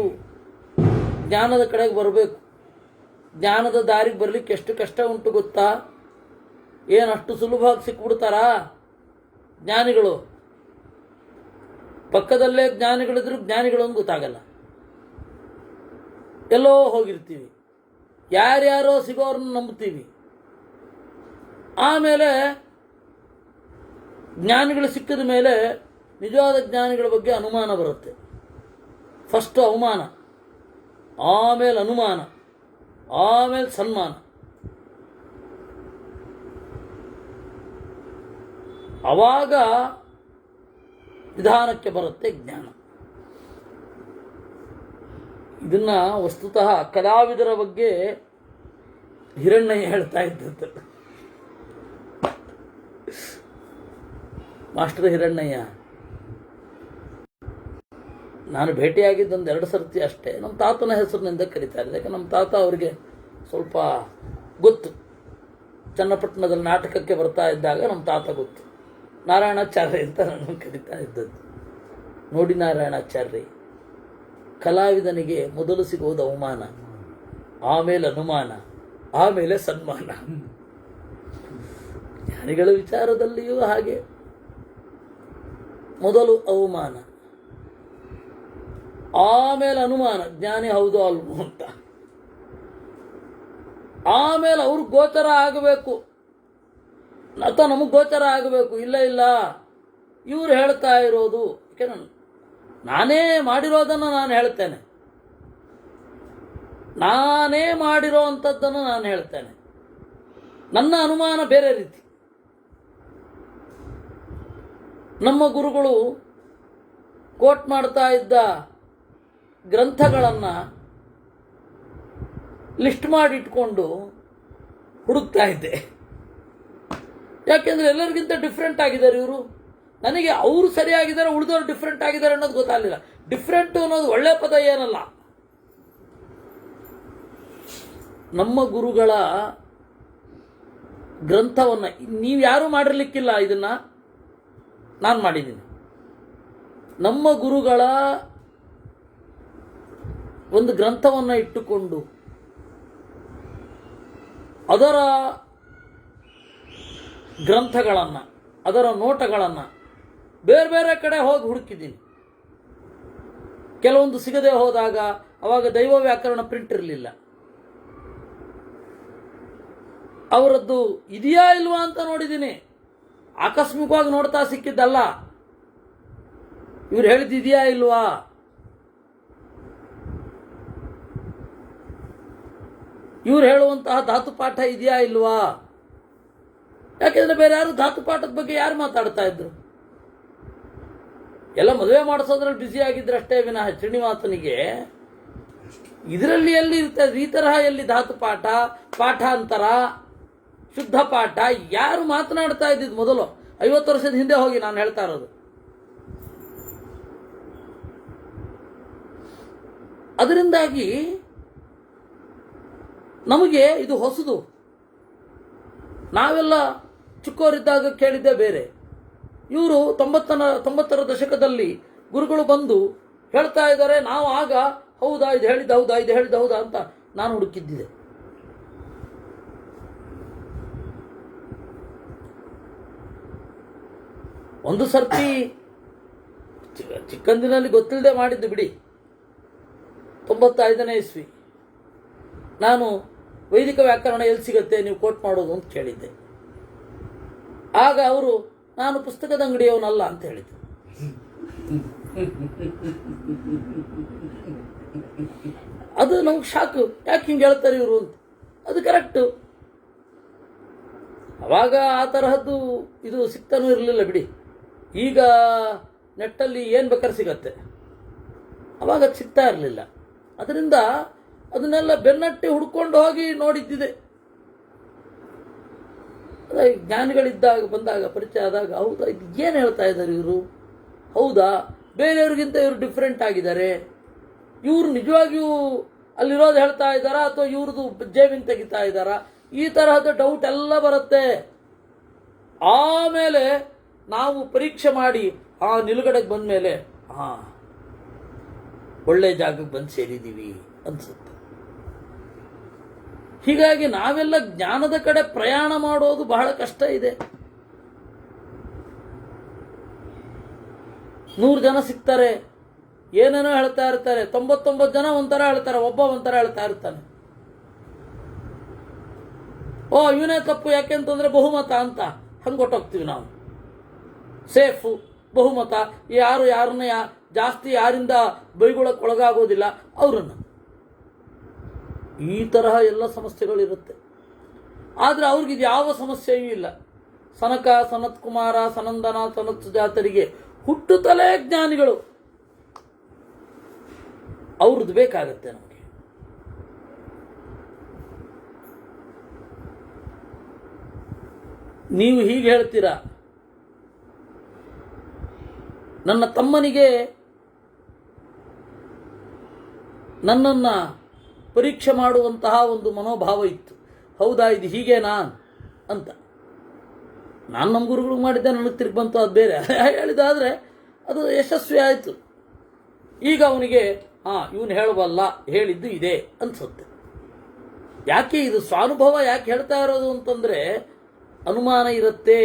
ಜ್ಞಾನದ ಕಡೆಗೆ ಬರಬೇಕು. ಜ್ಞಾನದ ದಾರಿಗೆ ಬರಲಿಕ್ಕೆ ಎಷ್ಟು ಕಷ್ಟ ಉಂಟು ಗೊತ್ತಾ? ಏನು ಅಷ್ಟು ಸುಲಭವಾಗಿ ಸಿಕ್ಬಿಡ್ತಾರಾ ಜ್ಞಾನಿಗಳು? ಪಕ್ಕದಲ್ಲೇ ಜ್ಞಾನಿಗಳಿದ್ರು ಜ್ಞಾನಿಗಳೊಂದು ಗೊತ್ತಾಗಲ್ಲ. ಎಲ್ಲೋ ಹೋಗಿರ್ತೀವಿ, ಯಾರ್ಯಾರೋ ಸಿಗೋರನ್ನ ನಂಬ್ತೀವಿ. ಆಮೇಲೆ ಜ್ಞಾನಿಗಳು ಸಿಕ್ಕಿದ ಮೇಲೆ ನಿಜವಾದ ಜ್ಞಾನಿಗಳ ಬಗ್ಗೆ ಅನುಮಾನ ಬರುತ್ತೆ. ಫಸ್ಟ್ ಅವಮಾನ, ಆಮೇಲೆ ಅನುಮಾನ, ಆಮೇಲೆ ಸನ್ಮಾನ. ಆವಾಗ ನಿಧಾನಕ್ಕೆ ಬರುತ್ತೆ ಜ್ಞಾನ. ಇದನ್ನ ವಸ್ತುತಃ ಕಲಾವಿದರ ಬಗ್ಗೆ ಹಿರಣ್ಣಯ್ಯ ಹೇಳ್ತಾ ಇದ್ದದ್ದು. ಮಾಸ್ಟರ್ ಹಿರಣ್ಣಯ್ಯ ನಾನು ಭೇಟಿಯಾಗಿದ್ದೊಂದು 2 ಸರ್ತಿ ಅಷ್ಟೇ. ನಮ್ಮ ತಾತನ ಹೆಸರಿನಿಂದ ಕರೀತಾರೆ, ಯಾಕೆ ನಮ್ಮ ತಾತ ಅವರಿಗೆ ಸ್ವಲ್ಪ ಗೊತ್ತು. ಚನ್ನಪಟ್ಟಣದಲ್ಲಿ ನಾಟಕಕ್ಕೆ ಬರ್ತಾ ಇದ್ದಾಗ ನಮ್ಮ ತಾತ ಗೊತ್ತು. ನಾರಾಯಣಾಚಾರ್ಯ ಅಂತ ನಾನು ಕರೀತಾ ಇದ್ದದ್ದು. ನೋಡಿ ನಾರಾಯಣಾಚಾರ್ಯ, ಕಲಾವಿದನಿಗೆ ಮೊದಲು ಸಿಗೋದು ಅವಮಾನ, ಆಮೇಲೆ ಅನುಮಾನ, ಆಮೇಲೆ ಸನ್ಮಾನ. ಜ್ಞಾನಿಗಳ ವಿಚಾರದಲ್ಲಿಯೂ ಹಾಗೆ. ಮೊದಲು ಅವಮಾನ, ಆಮೇಲೆ ಅನುಮಾನ, ಜ್ಞಾನಿ ಹೌದು ಅಲ್ವೋ ಅಂತ. ಆಮೇಲೆ ಅವ್ರು ಗೋಚರ ಆಗಬೇಕು ಅಥವಾ ನಮಗೆ ಗೋಚರ ಆಗಬೇಕು. ಇಲ್ಲ ಇಲ್ಲ, ಇವ್ರು ಹೇಳ್ತಾ ಇರೋದು, ನಾನೇ ಮಾಡಿರೋದನ್ನು ನಾನು ಹೇಳ್ತೇನೆ, ನಾನೇ ಮಾಡಿರೋ ಅಂಥದ್ದನ್ನು ನಾನು ಹೇಳ್ತೇನೆ. ನನ್ನ ಅನುಮಾನ ಬೇರೆ ರೀತಿ. ನಮ್ಮ ಗುರುಗಳು ಕೋಟ್ ಮಾಡ್ತಾ ಇದ್ದ ಗ್ರಂಥಗಳನ್ನು ಲಿಸ್ಟ್ ಮಾಡಿಟ್ಕೊಂಡು ಹುಡುಕ್ತಾ ಇದ್ದೆ. ಯಾಕೆಂದರೆ ಎಲ್ಲರಿಗಿಂತ ಡಿಫ್ರೆಂಟ್ ಆಗಿದ್ದಾರೆ ಇವರು. ನನಗೆ ಅವರು ಸರಿಯಾಗಿದ್ದಾರೆ, ಉಳಿದವರು ಡಿಫ್ರೆಂಟ್ ಆಗಿದ್ದಾರೆ ಅನ್ನೋದು ಗೊತ್ತಾಗಲಿಲ್ಲ. ಡಿಫ್ರೆಂಟು ಅನ್ನೋದು ಒಳ್ಳೆ ಪದ ಏನಲ್ಲ. ನಮ್ಮ ಗುರುಗಳ ಗ್ರಂಥವನ್ನು ನೀವು ಯಾರೂ ಮಾಡಿರ್ಲಿಕ್ಕಿಲ್ಲ, ಇದನ್ನು ನಾನು ಮಾಡಿದ್ದೀನಿ. ನಮ್ಮ ಗುರುಗಳ ಒಂದು ಗ್ರಂಥವನ್ನು ಇಟ್ಟುಕೊಂಡು ಅದರ ಗ್ರಂಥಗಳನ್ನು, ಅದರ ನೋಟಗಳನ್ನು ಬೇರೆ ಬೇರೆ ಕಡೆ ಹೋಗಿ ಹುಡುಕಿದ್ದೀನಿ. ಕೆಲವೊಂದು ಸಿಗದೆ ಹೋದಾಗ ಅವಾಗ ದೈವ ವ್ಯಾಕರಣ ಪ್ರಿಂಟ್ ಇರಲಿಲ್ಲ. ಅವರದ್ದು ಇದೆಯಾ ಇಲ್ವಾ ಅಂತ ನೋಡಿದ್ದೀನಿ. ಆಕಸ್ಮಿಕವಾಗಿ ನೋಡ್ತಾ ಸಿಕ್ಕಿದ್ದಲ್ಲ. ಇವ್ರು ಹೇಳಿದ್ದಿದೆಯಾ ಇಲ್ವಾ, ಇವ್ರು ಹೇಳುವಂತಹ ಧಾತುಪಾಠ ಇದೆಯಾ ಇಲ್ವಾ. ಯಾಕೆಂದ್ರೆ ಬೇರೆ ಯಾರು ಧಾತುಪಾಠದ ಬಗ್ಗೆ ಯಾರು ಮಾತಾಡ್ತಾ ಇದ್ರು? ಎಲ್ಲ ಮದುವೆ ಮಾಡಿಸೋದ್ರಲ್ಲಿ ಬ್ಯುಸಿ ಆಗಿದ್ರಷ್ಟೇ ವಿನಃ ಶ್ರೀನಿವಾಸನಿಗೆ ಇದರಲ್ಲಿ ಎಲ್ಲಿ ಇರ್ತದೆ ಈ ತರಹ ಎಲ್ಲಿ ಧಾತುಪಾಠ, ಪಾಠಾಂತರ, ಶುದ್ಧ ಪಾಠ ಯಾರು ಮಾತನಾಡ್ತಾ ಇದ್ದಿದ್ದು? ಮೊದಲು 50 ವರ್ಷದ ಹಿಂದೆ ಹೋಗಿ ನಾನು ಹೇಳ್ತಾ ಇರೋದು. ಅದರಿಂದಾಗಿ ನಮಗೆ ಇದು ಹೊಸದು. ನಾವೆಲ್ಲ ಚಿಕ್ಕವರಿದ್ದಾಗ ಕೇಳಿದ್ದೇ ಬೇರೆ. ಇವರು 90ರ ದಶಕದಲ್ಲಿ ಗುರುಗಳು ಬಂದು ಹೇಳ್ತಾ ಇದ್ದಾರೆ. ನಾವು ಆಗ ಹೌದಾ ಇದು ಹೇಳಿದ ಹೌದಾ ಇದು ಹೇಳಿದ ಹೌದಾ ಅಂತ ನಾನು ಹುಡುಕಿದ್ದಿದೆ. ಒಂದು ಸರ್ತಿ ಚಿಕ್ಕಂದಿನಲ್ಲಿ ಗೊತ್ತಿಲ್ಲದೆ ಮಾಡಿದ್ದು ಬಿಡಿ. 95ನೇ ಇಸ್ವಿ ನಾನು ವೈದಿಕ ವ್ಯಾಕರಣ ಎಲ್ಲಿ ಸಿಗತ್ತೆ ನೀವು ಕೋಟ್ ಮಾಡೋದು ಅಂತ ಕೇಳಿದ್ದೆ. ಆಗ ಅವರು ನಾನು ಪುಸ್ತಕದ ಅಂಗಡಿಯವನಲ್ಲ ಅಂತ ಹೇಳಿದ್ರು. ಅದು ನಮ್ಗೆ ಶಾಕು, ಯಾಕೆ ಹಿಂಗೆ ಹೇಳ್ತಾರೆ ಇವರು ಅಂತ. ಅದು ಕರೆಕ್ಟು. ಅವಾಗ ಆ ತರಹದ್ದು ಇದು ಸಿಗ್ತಾನೂ ಇರಲಿಲ್ಲ ಬಿಡಿ. ಈಗ ನೆಟ್ಟಲ್ಲಿ ಏನು ಬೇಕಾದ್ರೆ ಸಿಗತ್ತೆ, ಅವಾಗ ಸಿಗ್ತಾ ಇರಲಿಲ್ಲ. ಅದರಿಂದ ಅದನ್ನೆಲ್ಲ ಬೆನ್ನಟ್ಟಿ ಹುಡ್ಕೊಂಡು ಹೋಗಿ ನೋಡಿದ್ದಿದೆ. ಜ್ಞಾನಿಗಳಿದ್ದಾಗ ಬಂದಾಗ ಪರಿಚಯ ಆದಾಗ ಹೌದಾ ಇದು ಏನು ಹೇಳ್ತಾ ಇದ್ದಾರೆ ಇವರು, ಹೌದಾ ಬೇರೆಯವ್ರಿಗಿಂತ ಇವರು ಡಿಫ್ರೆಂಟ್ ಆಗಿದ್ದಾರೆ, ಇವರು ನಿಜವಾಗಿಯೂ ಅಲ್ಲಿರೋದು ಹೇಳ್ತಾ ಇದ್ದಾರಾ ಅಥವಾ ಇವ್ರದ್ದು ಜೇಬಿನ ತೆಗಿತಾ ಇದ್ದಾರಾ, ಈ ತರಹದ ಡೌಟ್ ಎಲ್ಲ ಬರುತ್ತೆ. ಆಮೇಲೆ ನಾವು ಪರೀಕ್ಷೆ ಮಾಡಿ ಆ ನಿಲುಗಡೆಗೆ ಬಂದ ಮೇಲೆ ಒಳ್ಳೆ ಜಾಗಕ್ಕೆ ಬಂದು ಸೇರಿದ್ದೀವಿ ಅನ್ಸುತ್ತೆ. ಹೀಗಾಗಿ ನಾವೆಲ್ಲ ಜ್ಞಾನದ ಕಡೆ ಪ್ರಯಾಣ ಮಾಡೋದು ಬಹಳ ಕಷ್ಟ ಇದೆ. 100 ಜನ ಸಿಗ್ತಾರೆ, ಏನೇನೋ ಹೇಳ್ತಾ ಇರ್ತಾರೆ, 99 ಜನ ಒಂಥರ ಹೇಳ್ತಾರೆ, ಒಬ್ಬ ಒಂಥರ ಹೇಳ್ತಾ ಇರ್ತಾನೆ. ಓ ಇವನೇ ತಪ್ಪು, ಯಾಕೆಂತಂದ್ರೆ ಬಹುಮತ ಅಂತ ಹಂಗೆ ಹೊಟ್ಟೋಗ್ತೀವಿ ನಾವು. ಸೇಫು ಬಹುಮತ, ಯಾರನ್ನ ಜಾಸ್ತಿ ಯಾರಿಂದ ಬೈಗುಳಕ್ಕೆ ಒಳಗಾಗೋದಿಲ್ಲ ಅವರನ್ನು. ಈ ತರಹ ಎಲ್ಲ ಸಮಸ್ಯೆಗಳಿರುತ್ತೆ. ಆದರೆ ಅವ್ರಿಗಿದು ಯಾವ ಸಮಸ್ಯೆಯೂ ಇಲ್ಲ. ಸನಕ, ಸನತ್ ಕುಮಾರ, ಸನಂದನ, ಸನತ್ ಸುಜಾತರಿಗೆ ಹುಟ್ಟುತ್ತಲೇ ಜ್ಞಾನಿಗಳು. ಅವ್ರದ್ದು ಬೇಕಾಗತ್ತೆ ನಮಗೆ. ನೀವು ಹೀಗೆ ಹೇಳ್ತೀರಾ, ನನ್ನ ತಮ್ಮನಿಗೆ ನನ್ನನ್ನು ಪರೀಕ್ಷೆ ಮಾಡುವಂತಹ ಒಂದು ಮನೋಭಾವ ಇತ್ತು. ಹೌದಾ ಇದು ಹೀಗೇನಾ ಅಂತ. ನಾನು ನಮ್ಮ ಗುರುಗಳಿಗೆ ಮಾಡಿದ್ದೆ, ನನಗೆ ತಿರುಗಿ ಬಂತು, ಅದು ಬೇರೆ ಹೇಳಿದಾದರೆ ಅದು ಯಶಸ್ವಿ ಆಯಿತು. ಈಗ ಅವನಿಗೆ ಇವನು ಹೇಳಬಲ್ಲ, ಹೇಳಿದ್ದು ಇದೆ ಅನ್ಸುತ್ತೆ. ಯಾಕೆ ಇದು ಸ್ವಾನುಭವ ಯಾಕೆ ಹೇಳ್ತಾ ಇರೋದು ಅಂತಂದರೆ ಅನುಮಾನ ಇರುತ್ತೆ.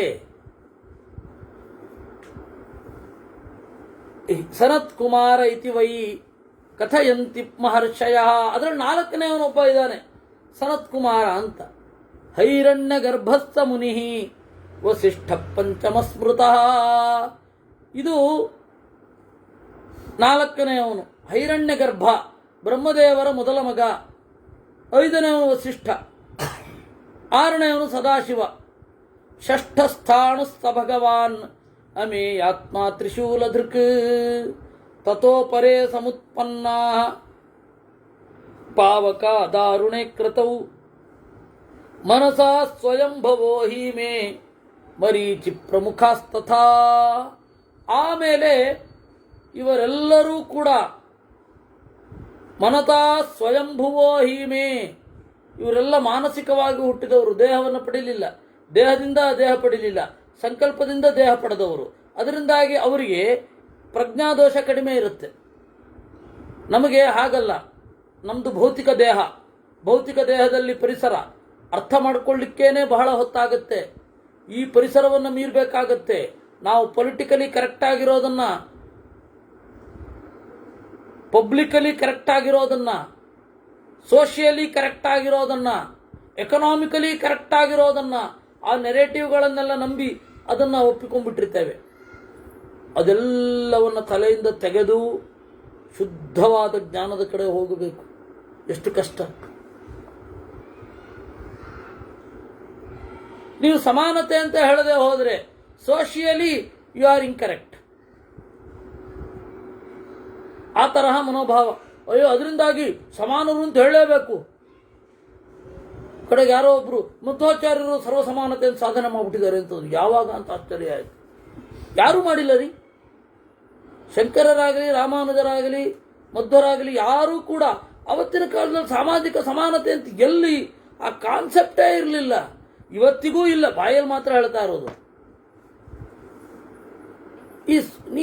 ಸನತ್ ಕುಮಾರ ಇತಿ ವೈ ಕಥಯಂತಿ ಮಹರ್ಷಯ, ಅದರಲ್ಲಿ 4ನೇವನೊಬ್ಬ ಇದ್ದಾನೆ ಸನತ್ ಕುಮಾರ ಅಂತ. ಹೈರಣ್ಯ ಗರ್ಭಸ್ಥ ಮುನಿ ವಸಿಷ್ಠ ಪಂಚಮ ಸ್ಮೃತಃ, ಇದು 4ನೇವನು. ಹೈರಣ್ಯ ಗರ್ಭ ಬ್ರಹ್ಮದೇವರ ಮೊದಲ ಮಗ. 5ನೇವನು ವಸಿಷ್ಠ. 6ನೇವನು ಸದಾಶಿವ. ಷಷ್ಠಸ್ಥಾಣುಸ್ಥ ಭಗವಾನ್ ಅಮೇಯಾತ್ಮ ತ್ರಿಶೂಲಧೃಕ್ ತಥೋ ಪರೇ ಸಮುತ್ಪನ್ನ ಪಾವಕ ದಾರುಣೆ ಕೃತೌ ಮನಸಾ ಸ್ವಯಂಭವೋ ಹಿ ಮೇ ಮರೀಚಿ ಪ್ರಮುಖಾಸ್ತಥಾ. ಆಮೇಲೆ ಇವರೆಲ್ಲರೂ ಕೂಡ ಮನತಾ ಸ್ವಯಂಭುವೋ ಹೀಮೆ, ಇವರೆಲ್ಲ ಮಾನಸಿಕವಾಗಿ ಹುಟ್ಟಿದವರು, ದೇಹವನ್ನು ಪಡೀಲಿಲ್ಲ, ದೇಹದಿಂದ ದೇಹ ಪಡೀಲಿಲ್ಲ, ಸಂಕಲ್ಪದಿಂದ ದೇಹ ಪಡೆದವರು. ಅದರಿಂದಾಗಿ ಅವರಿಗೆ ಪ್ರಜ್ಞಾದೋಷ ಕಡಿಮೆ ಇರುತ್ತೆ. ನಮಗೆ ಹಾಗಲ್ಲ. ನಮ್ಮದು ಭೌತಿಕ ದೇಹ, ಭೌತಿಕ ದೇಹದಲ್ಲಿ ಪರಿಸರ ಅರ್ಥ ಮಾಡಿಕೊಳ್ಳಿಕ್ಕೇನೆ ಬಹಳ ಹೊತ್ತಾಗುತ್ತೆ. ಈ ಪರಿಸರವನ್ನು ಮೀರಬೇಕಾಗತ್ತೆ. ನಾವು ಪೊಲಿಟಿಕಲಿ ಕರೆಕ್ಟ್ ಆಗಿರೋದನ್ನ, ಪಬ್ಲಿಕಲಿ ಕರೆಕ್ಟ್ ಆಗಿರೋದನ್ನ, ಸೋಷಿಯಲಿ ಕರೆಕ್ಟ್ ಆಗಿರೋದನ್ನ, ಎಕನಾಮಿಕಲಿ ಕರೆಕ್ಟ್ ಆಗಿರೋದನ್ನ, ಆ ನೆರೇಟಿವ್ಗಳನ್ನೆಲ್ಲ ನಂಬಿ ಅದನ್ನು ಒಪ್ಪಿಕೊಂಡ್ಬಿಟ್ಟಿರ್ತೇವೆ. ಅದೆಲ್ಲವನ್ನು ತಲೆಯಿಂದ ತೆಗೆದು ಶುದ್ಧವಾದ ಜ್ಞಾನದ ಕಡೆ ಹೋಗಬೇಕು. ಎಷ್ಟು ಕಷ್ಟ. ನೀವು ಸಮಾನತೆ ಅಂತ ಹೇಳದೆ ಹೋದರೆ ಸೋಷಿಯಲಿ ಯು ಆರ್ ಇನ್ಕರೆಕ್ಟ್. ಆ ತರಹ ಮನೋಭಾವ. ಅಯ್ಯೋ ಅದರಿಂದಾಗಿ ಸಮಾನರು ಅಂತ ಹೇಳಲೇಬೇಕು. ಕಡೆಗೆ ಯಾರೋ ಒಬ್ರು ಮಧ್ವಾಚಾರ್ಯರು ಸರ್ವಸಮಾನತೆಯನ್ನು ಸಾಧನೆ ಮಾಡಿಬಿಟ್ಟಿದ್ದಾರೆ ಅಂತಂದ್ರು. ಯಾವಾಗ ಅಂತ ಆಶ್ಚರ್ಯ ಆಯಿತು. ಯಾರೂ ಮಾಡಿಲ್ಲ ರೀ. ಶಂಕರರಾಗಲಿ, ರಾಮಾನುಜರಾಗಲಿ, ಮಧ್ವರಾಗಲಿ ಯಾರೂ ಕೂಡ ಅವತ್ತಿನ ಕಾಲದಲ್ಲಿ ಸಾಮಾಜಿಕ ಸಮಾನತೆ ಅಂತ ಎಲ್ಲಿ ಆ ಕಾನ್ಸೆಪ್ಟೇ ಇರಲಿಲ್ಲ. ಇವತ್ತಿಗೂ ಇಲ್ಲ, ಬಾಯಲ್ಲಿ ಮಾತ್ರ ಹೇಳ್ತಾ ಇರೋದು.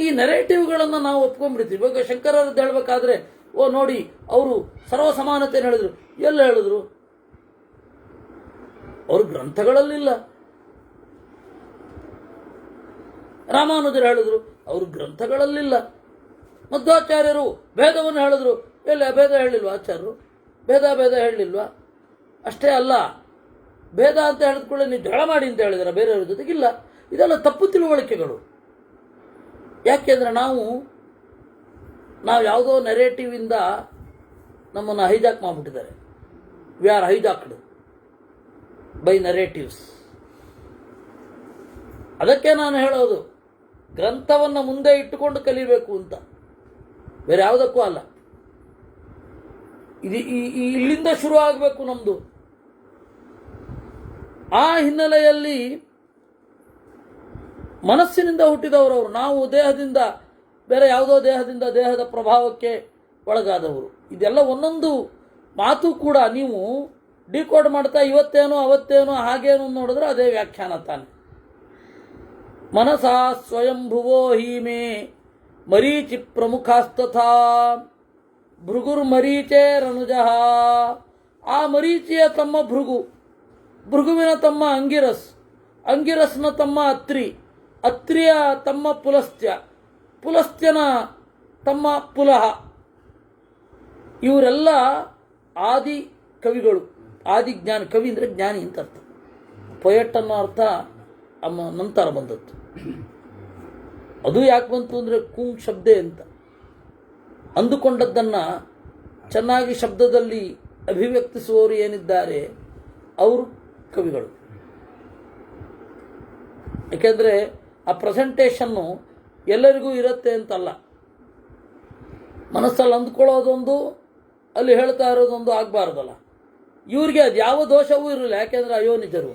ಈ ನೆರೇಟಿವ್ಗಳನ್ನು ನಾವು ಒಪ್ಕೊಂಡ್ಬಿಡ್ತೀವಿ. ಇವಾಗ ಶಂಕರರದ್ದು ಹೇಳಬೇಕಾದ್ರೆ ಓ ನೋಡಿ ಅವರು ಸರ್ವ ಸಮಾನತೆ ಹೇಳಿದ್ರು. ಎಲ್ಲ ಹೇಳಿದ್ರು? ಅವ್ರ ಗ್ರಂಥಗಳಲ್ಲಿಲ್ಲ. ರಾಮಾನುಜರು ಹೇಳಿದ್ರು, ಅವರು ಗ್ರಂಥಗಳಲ್ಲಿಲ್ಲ. ಮಧ್ವಾಚಾರ್ಯರು ಭೇದವನ್ನು ಹೇಳಿದ್ರು, ಎಲ್ಲ ಭೇದ ಹೇಳಿಲ್ವಾ ಆಚಾರ್ಯರು? ಭೇದ ಹೇಳಲಿಲ್ವಾ? ಅಷ್ಟೇ ಅಲ್ಲ, ಭೇದ ಅಂತ ಹೇಳಿದ ಕೂಡಲೇ ನೀವು ಜಗಳ ಮಾಡಿ ಅಂತ ಹೇಳಿದಾರೆ ಬೇರೆಯವ್ರ ಜೊತೆಗಿಲ್ಲ. ಇದೆಲ್ಲ ತಪ್ಪು ತಿಳುವಳಿಕೆಗಳು. ಯಾಕೆಂದ್ರೆ ನಾವು ಯಾವುದೋ ನೆರೇಟಿವ್ ಇಂದ ನಮ್ಮನ್ನು ಹೈಜಾಕ್ ಮಾಡಿಬಿಟ್ಟಿದ್ದಾರೆ. We are hijacked by narratives. ಅದಕ್ಕೆ ನಾನು ಹೇಳೋದು, ಗ್ರಂಥವನ್ನು ಮುಂದೆ ಇಟ್ಟುಕೊಂಡು ಕಲಿಬೇಕು ಅಂತ, ಬೇರೆ ಯಾವುದಕ್ಕೂ ಅಲ್ಲ. ಇದು ಇಲ್ಲಿಂದ ಶುರು ಆಗಬೇಕು ನಮ್ಮದು. ಆ ಹಿನ್ನೆಲೆಯಲ್ಲಿ ಮನಸ್ಸಿನಿಂದ ಹುಟ್ಟಿದವರವರು. ನಾವು ದೇಹದಿಂದ, ಬೇರೆ ಯಾವುದೋ ದೇಹದಿಂದ, ದೇಹದ ಪ್ರಭಾವಕ್ಕೆ ಒಳಗಾದವರು. ಇದೆಲ್ಲ ಒಂದೊಂದು ಮಾತು ಕೂಡ ನೀವು ಡಿಕೋಡ್ ಮಾಡ್ತಾ ಇವತ್ತೇನೋ ಅವತ್ತೇನೋ ಹಾಗೇನು ನೋಡಿದ್ರೆ ಅದೇ ವ್ಯಾಖ್ಯಾನ ತಾನೆ. ಮನಸಾ ಸ್ವಯಂಭುವೋ ಹೀಮೆ ಮರೀಚಿ ಪ್ರಮುಖಾಸ್ತಥಾ ಭೃಗುರ್ಮರೀಚೇರನುಜಃ. ಆ ಮರೀಚಿಯ ತಮ್ಮ ಭೃಗು, ಭೃಗುವಿನ ತಮ್ಮ ಅಂಗಿರಸ್, ಅಂಗಿರಸ್ನ ತಮ್ಮ ಅತ್ರಿ, ಅತ್ರಿಯ ತಮ್ಮ ಪುಲಸ್ತ್ಯ, ಪುಲಸ್ತ್ಯನ ತಮ್ಮ ಪುಲಹ. ಇವರೆಲ್ಲ ಆದಿ ಕವಿಗಳು. ಆದಿ ಜ್ಞಾನಿ, ಕವಿ ಅಂದರೆ ಜ್ಞಾನಿ ಅಂತ ಅರ್ಥ. ಪೊಯೆಟ್ ಅನ್ನೋ ಅರ್ಥ ನಂತರ ಬಂದದ್ದು. ಅದು ಯಾಕೆ ಬಂತು ಅಂದರೆ ಕುಂಗ್ ಶಬ್ದೆ ಅಂತ ಅಂದುಕೊಂಡದ್ದನ್ನು ಚೆನ್ನಾಗಿ ಶಬ್ದದಲ್ಲಿ ಅಭಿವ್ಯಕ್ತಿಸುವವರು ಏನಿದ್ದಾರೆ ಅವರು ಕವಿಗಳು. ಏಕೆಂದರೆ ಆ ಪ್ರೆಸೆಂಟೇಷನ್ನು ಎಲ್ಲರಿಗೂ ಇರುತ್ತೆ ಅಂತಲ್ಲ. ಮನಸ್ಸಲ್ಲಿ ಅಂದ್ಕೊಳ್ಳೋದೊಂದು, ಅಲ್ಲಿ ಹೇಳ್ತಾ ಇರೋದೊಂದು ಆಗಬಾರ್ದಲ್ಲ. ಇವ್ರಿಗೆ ಅದು ಯಾವ ದೋಷವೂ ಇರಲಿಲ್ಲ, ಯಾಕೆಂದರೆ ಅಯೋನಿಜರು.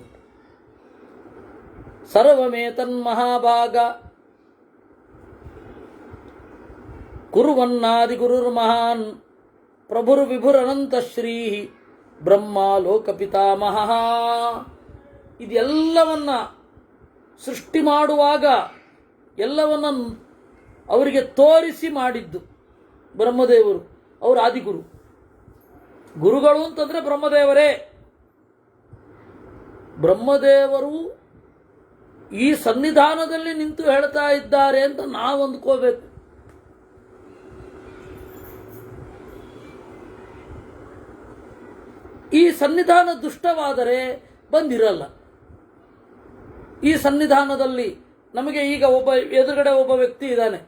ಸರ್ವಮೇತನ್ಮಹಾಭಾಗ ಕುರುವನ್ನಾದಿ ಗುರುರ್ಮಹಾನ್ ಪ್ರಭುರ್ವಿಭುರನಂತ ಶ್ರೀ ಬ್ರಹ್ಮ ಲೋಕಪಿತಾಮಹ. ಇದೆಲ್ಲವನ್ನ ಸೃಷ್ಟಿ ಮಾಡುವಾಗ ಎಲ್ಲವನ್ನ ಅವರಿಗೆ ತೋರಿಸಿ ಮಾಡಿದ್ದು ಬ್ರಹ್ಮದೇವರು. ಅವರು ಆದಿಗುರು. ಗುರುಗಳು ಅಂತಂದ್ರೆ ಬ್ರಹ್ಮದೇವರೇ. ಬ್ರಹ್ಮದೇವರು ಈ ಸನ್ನಿಧಾನದಲ್ಲಿ ನಿಂತು ಹೇಳ್ತಾ ಇದ್ದಾರೆ ಅಂತ ನಾವು ಅಂದ್ಕೋಬೇಕು. ಈ ಸನ್ನಿಧಾನ ದುಷ್ಟವಾದರೆ ಬಂದಿರಲ್ಲ. ಈ ಸನ್ನಿಧಾನದಲ್ಲಿ ನಮಗೆ ಈಗ ಎದುರುಗಡೆ ಒಬ್ಬ ವ್ಯಕ್ತಿ ಇದ್ದಾನೆ.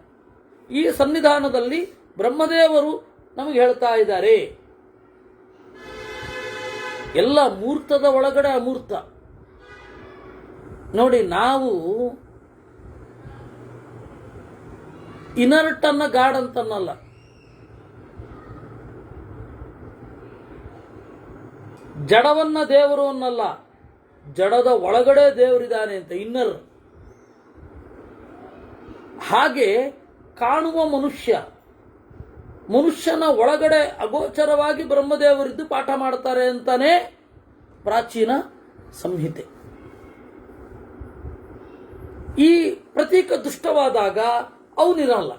ಈ ಸನ್ನಿಧಾನದಲ್ಲಿ ಬ್ರಹ್ಮದೇವರು ನಮಗೆ ಹೇಳ್ತಾ ಇದ್ದಾರೆ. ಎಲ್ಲ ಮೂರ್ತದ ಒಳಗಡೆ ಅಮೂರ್ತ. ನೋಡಿ, ನಾವು ಇನರ್ಟ್ ಅನ್ನ ಗಾಡ್ ಅಂತನ್ನಲ್ಲ, ಜಡವನ್ನ ದೇವರು ಅನ್ನಲ್ಲ, ಜಡದ ಒಳಗಡೆ ದೇವರಿದ್ದಾನೆ ಅಂತ, ಇನ್ನರ್. ಹಾಗೆ ಕಾಣುವ ಮನುಷ್ಯನ ಒಳಗಡೆ ಅಗೋಚರವಾಗಿ ಬ್ರಹ್ಮದೇವರಿದ್ದು ಪಾಠ ಮಾಡ್ತಾರೆ ಅಂತಾನೆ ಪ್ರಾಚೀನ ಸಂಹಿತೆ. ಈ ಪ್ರತೀಕ ದುಷ್ಟವಾದಾಗ ಅವನಿರಲ್ಲ.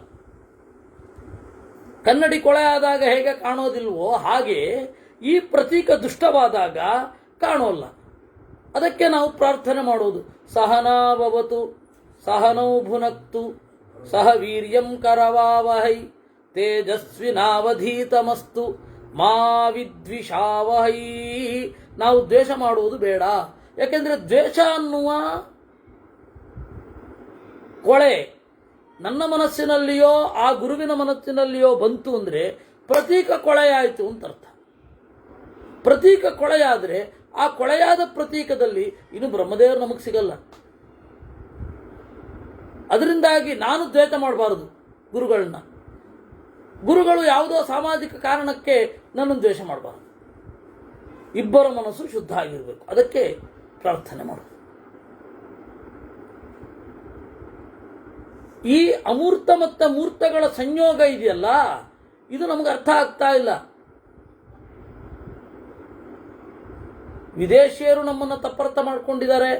ಕನ್ನಡಿ ಕೊಳೆ ಆದಾಗ ಹೇಗೆ ಕಾಣೋದಿಲ್ವೋ ಹಾಗೆ ಈ ಪ್ರತೀಕ ದುಷ್ಟವಾದಾಗ ಕಾಣೋಲ್ಲ. ಅದಕ್ಕೆ ನಾವು ಪ್ರಾರ್ಥನೆ ಮಾಡೋದು, ಸಹನಾಭವತು ಸಹನೌ ಭುನಕ್ತು ಸಹ ವೀರ್ಯಂ ಕರವಾವಹೈ ತೇಜಸ್ವಿನಾವಧೀತಮಸ್ತು ಮಾ ವಿದ್ವಿಷಾವಹೈ. ನಾವು ದ್ವೇಷ ಮಾಡುವುದು ಬೇಡ. ಯಾಕೆಂದ್ರೆ ದ್ವೇಷ ಅನ್ನುವ ಕೊಳೆ ನನ್ನ ಮನಸ್ಸಿನಲ್ಲಿಯೋ ಆ ಗುರುವಿನ ಮನಸ್ಸಿನಲ್ಲಿಯೋ ಬಂತು ಅಂದ್ರೆ ಪ್ರತೀಕ ಕೊಳೆಯಾಯಿತು ಅಂತ ಅರ್ಥ. ಪ್ರತೀಕ ಕೊಳೆಯಾದ್ರೆ ಆ ಕೊಳೆಯಾದ ಪ್ರತೀಕದಲ್ಲಿ ಇನ್ನು ಬ್ರಹ್ಮದೇವರು ನಮಗೆ ಸಿಗಲ್ಲ. ಅದರಿಂದಾಗಿ ನಾನು ದ್ವೇಷ ಮಾಡಬಾರದು ಗುರುಗಳನ್ನ. ಗುರುಗಳು ಯಾವುದೋ ಸಾಮಾಜಿಕ ಕಾರಣಕ್ಕೆ ನನ್ನನ್ನು ದ್ವೇಷ ಮಾಡಬಾರದು. ಇಬ್ಬರ ಮನಸ್ಸು ಶುದ್ಧ ಆಗಿರಬೇಕು. ಅದಕ್ಕೆ ಪ್ರಾರ್ಥನೆ ಮಾಡೋದು. ಈ ಅಮೂರ್ತ ಮತ್ತು ಮೂರ್ತಗಳ ಸಂಯೋಗ ಇದೆಯಲ್ಲ, ಇದು ನಮಗೆ ಅರ್ಥ ಆಗ್ತಾ ಇಲ್ಲ. ವಿದೇಶಿಯರು ನಮ್ಮನ್ನು ತಪ್ಪರ್ಥ ಮಾಡ್ಕೊಂಡಿದ್ದಾರೆ.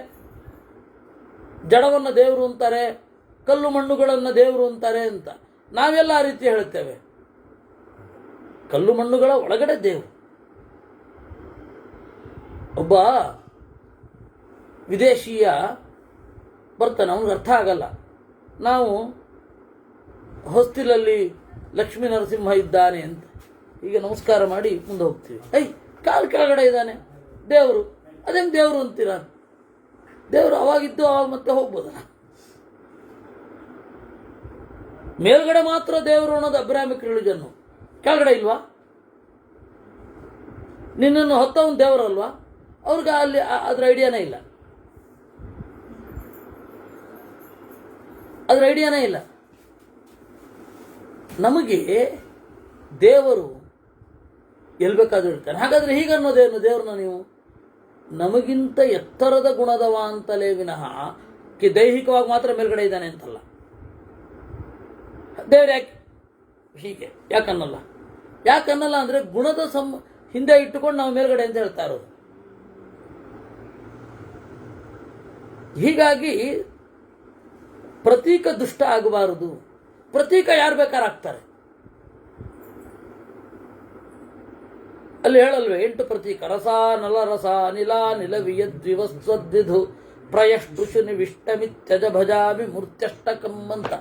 ಜಡವನ್ನು ದೇವರು ಅಂತಾರೆ, ಕಲ್ಲು ಮಣ್ಣುಗಳನ್ನು ದೇವರು ಅಂತಾರೆ ಅಂತ. ನಾವೆಲ್ಲ ಆ ರೀತಿ ಹೇಳುತ್ತೇವೆ. ಕಲ್ಲು ಮಣ್ಣುಗಳ ಒಳಗಡೆ ದೇವರು. ಒಬ್ಬ ವಿದೇಶೀಯ ಬರ್ತಾನೆ, ಅವನಿಗೆ ಅರ್ಥ ಆಗಲ್ಲ. ನಾವು ಹೊಸ್ತಿಲಲ್ಲಿ ಲಕ್ಷ್ಮೀ ನರಸಿಂಹ ಇದ್ದಾನೆ ಅಂತ ಈಗ ನಮಸ್ಕಾರ ಮಾಡಿ ಮುಂದೆ ಹೋಗ್ತೀವಿ. ಕಾಲು ಕೆಳಗಡೆ ಇದ್ದಾನೆ ದೇವರು, ಅದೇನು ದೇವರು ಅಂತೀರ? ದೇವರು ಅವಾಗಿದ್ದು ಅವಾಗ ಮತ್ತೆ ಹೋಗ್ಬೋದಲ್ಲ. ಮೇಲ್ಗಡೆ ಮಾತ್ರ ದೇವರು ಅನ್ನೋದು ಅಬ್ರಾಹ್ಮಿಕ್ ರಿಲಿಜನ್ನು, ಕೆಳಗಡೆ ಇಲ್ವಾ? ನಿನ್ನನ್ನು ಹೊತ್ತವನು ದೇವರಲ್ವಾ? ಅವ್ರಿಗೆ ಅಲ್ಲಿ ಅದ್ರ ಐಡಿಯಾನೇ ಇಲ್ಲ, ಅದ್ರ ಐಡಿಯಾನೇ ಇಲ್ಲ. ನಮಗೆ ದೇವರು ಎಲ್ಲಿ ಬೇಕಾದ್ರೂ ಇರ್ತಾನೆ. ಹಾಗಾದ್ರೆ ಹೀಗನ್ನೋದೇನು ದೇವ್ರನ್ನ ನೀವು? ನಮಗಿಂತ ಎತ್ತರದ ಗುಣದವ ಅಂತಲೇ ವಿನಃ ದೈಹಿಕವಾಗಿ ಮಾತ್ರ ಮೇಲ್ಗಡೆ ಇದ್ದಾನೆ ಅಂತಲ್ಲ. ದೇವ್ರು ಹೀಗೆ ಯಾಕನ್ನಲ್ಲ ಅಂದ್ರೆ ಗುಣದ ಹಿಂದೆ ಇಟ್ಟುಕೊಂಡು ನಾವು ಮೇಲ್ಗಡೆ ಅಂತ ಹೇಳ್ತಾ ಇರೋದು. ಹೀಗಾಗಿ ಪ್ರತೀಕ ದುಷ್ಟ ಆಗಬಾರದು. ಪ್ರತೀಕ ಯಾರು ಬೇಕಾದ್ರೆ ಆಗ್ತಾರೆ. ಅಲ್ಲಿ ಹೇಳಲ್ವೇ 8 ಪ್ರತೀಕ: ರಸ, ನಲ, ರಸ, ಅನಿಲ, ನಿಲವಿಯದ್ವಿವಸ್ವದ್ವಿಧು ಪ್ರಯಷ್ಟುಷು ನಿವಿಷ್ಟಮಿತ್ಯಜ ಭಜಾಮಿ ಮೂರ್ತ್ಯಷ್ಟಕಂ ಅಂತ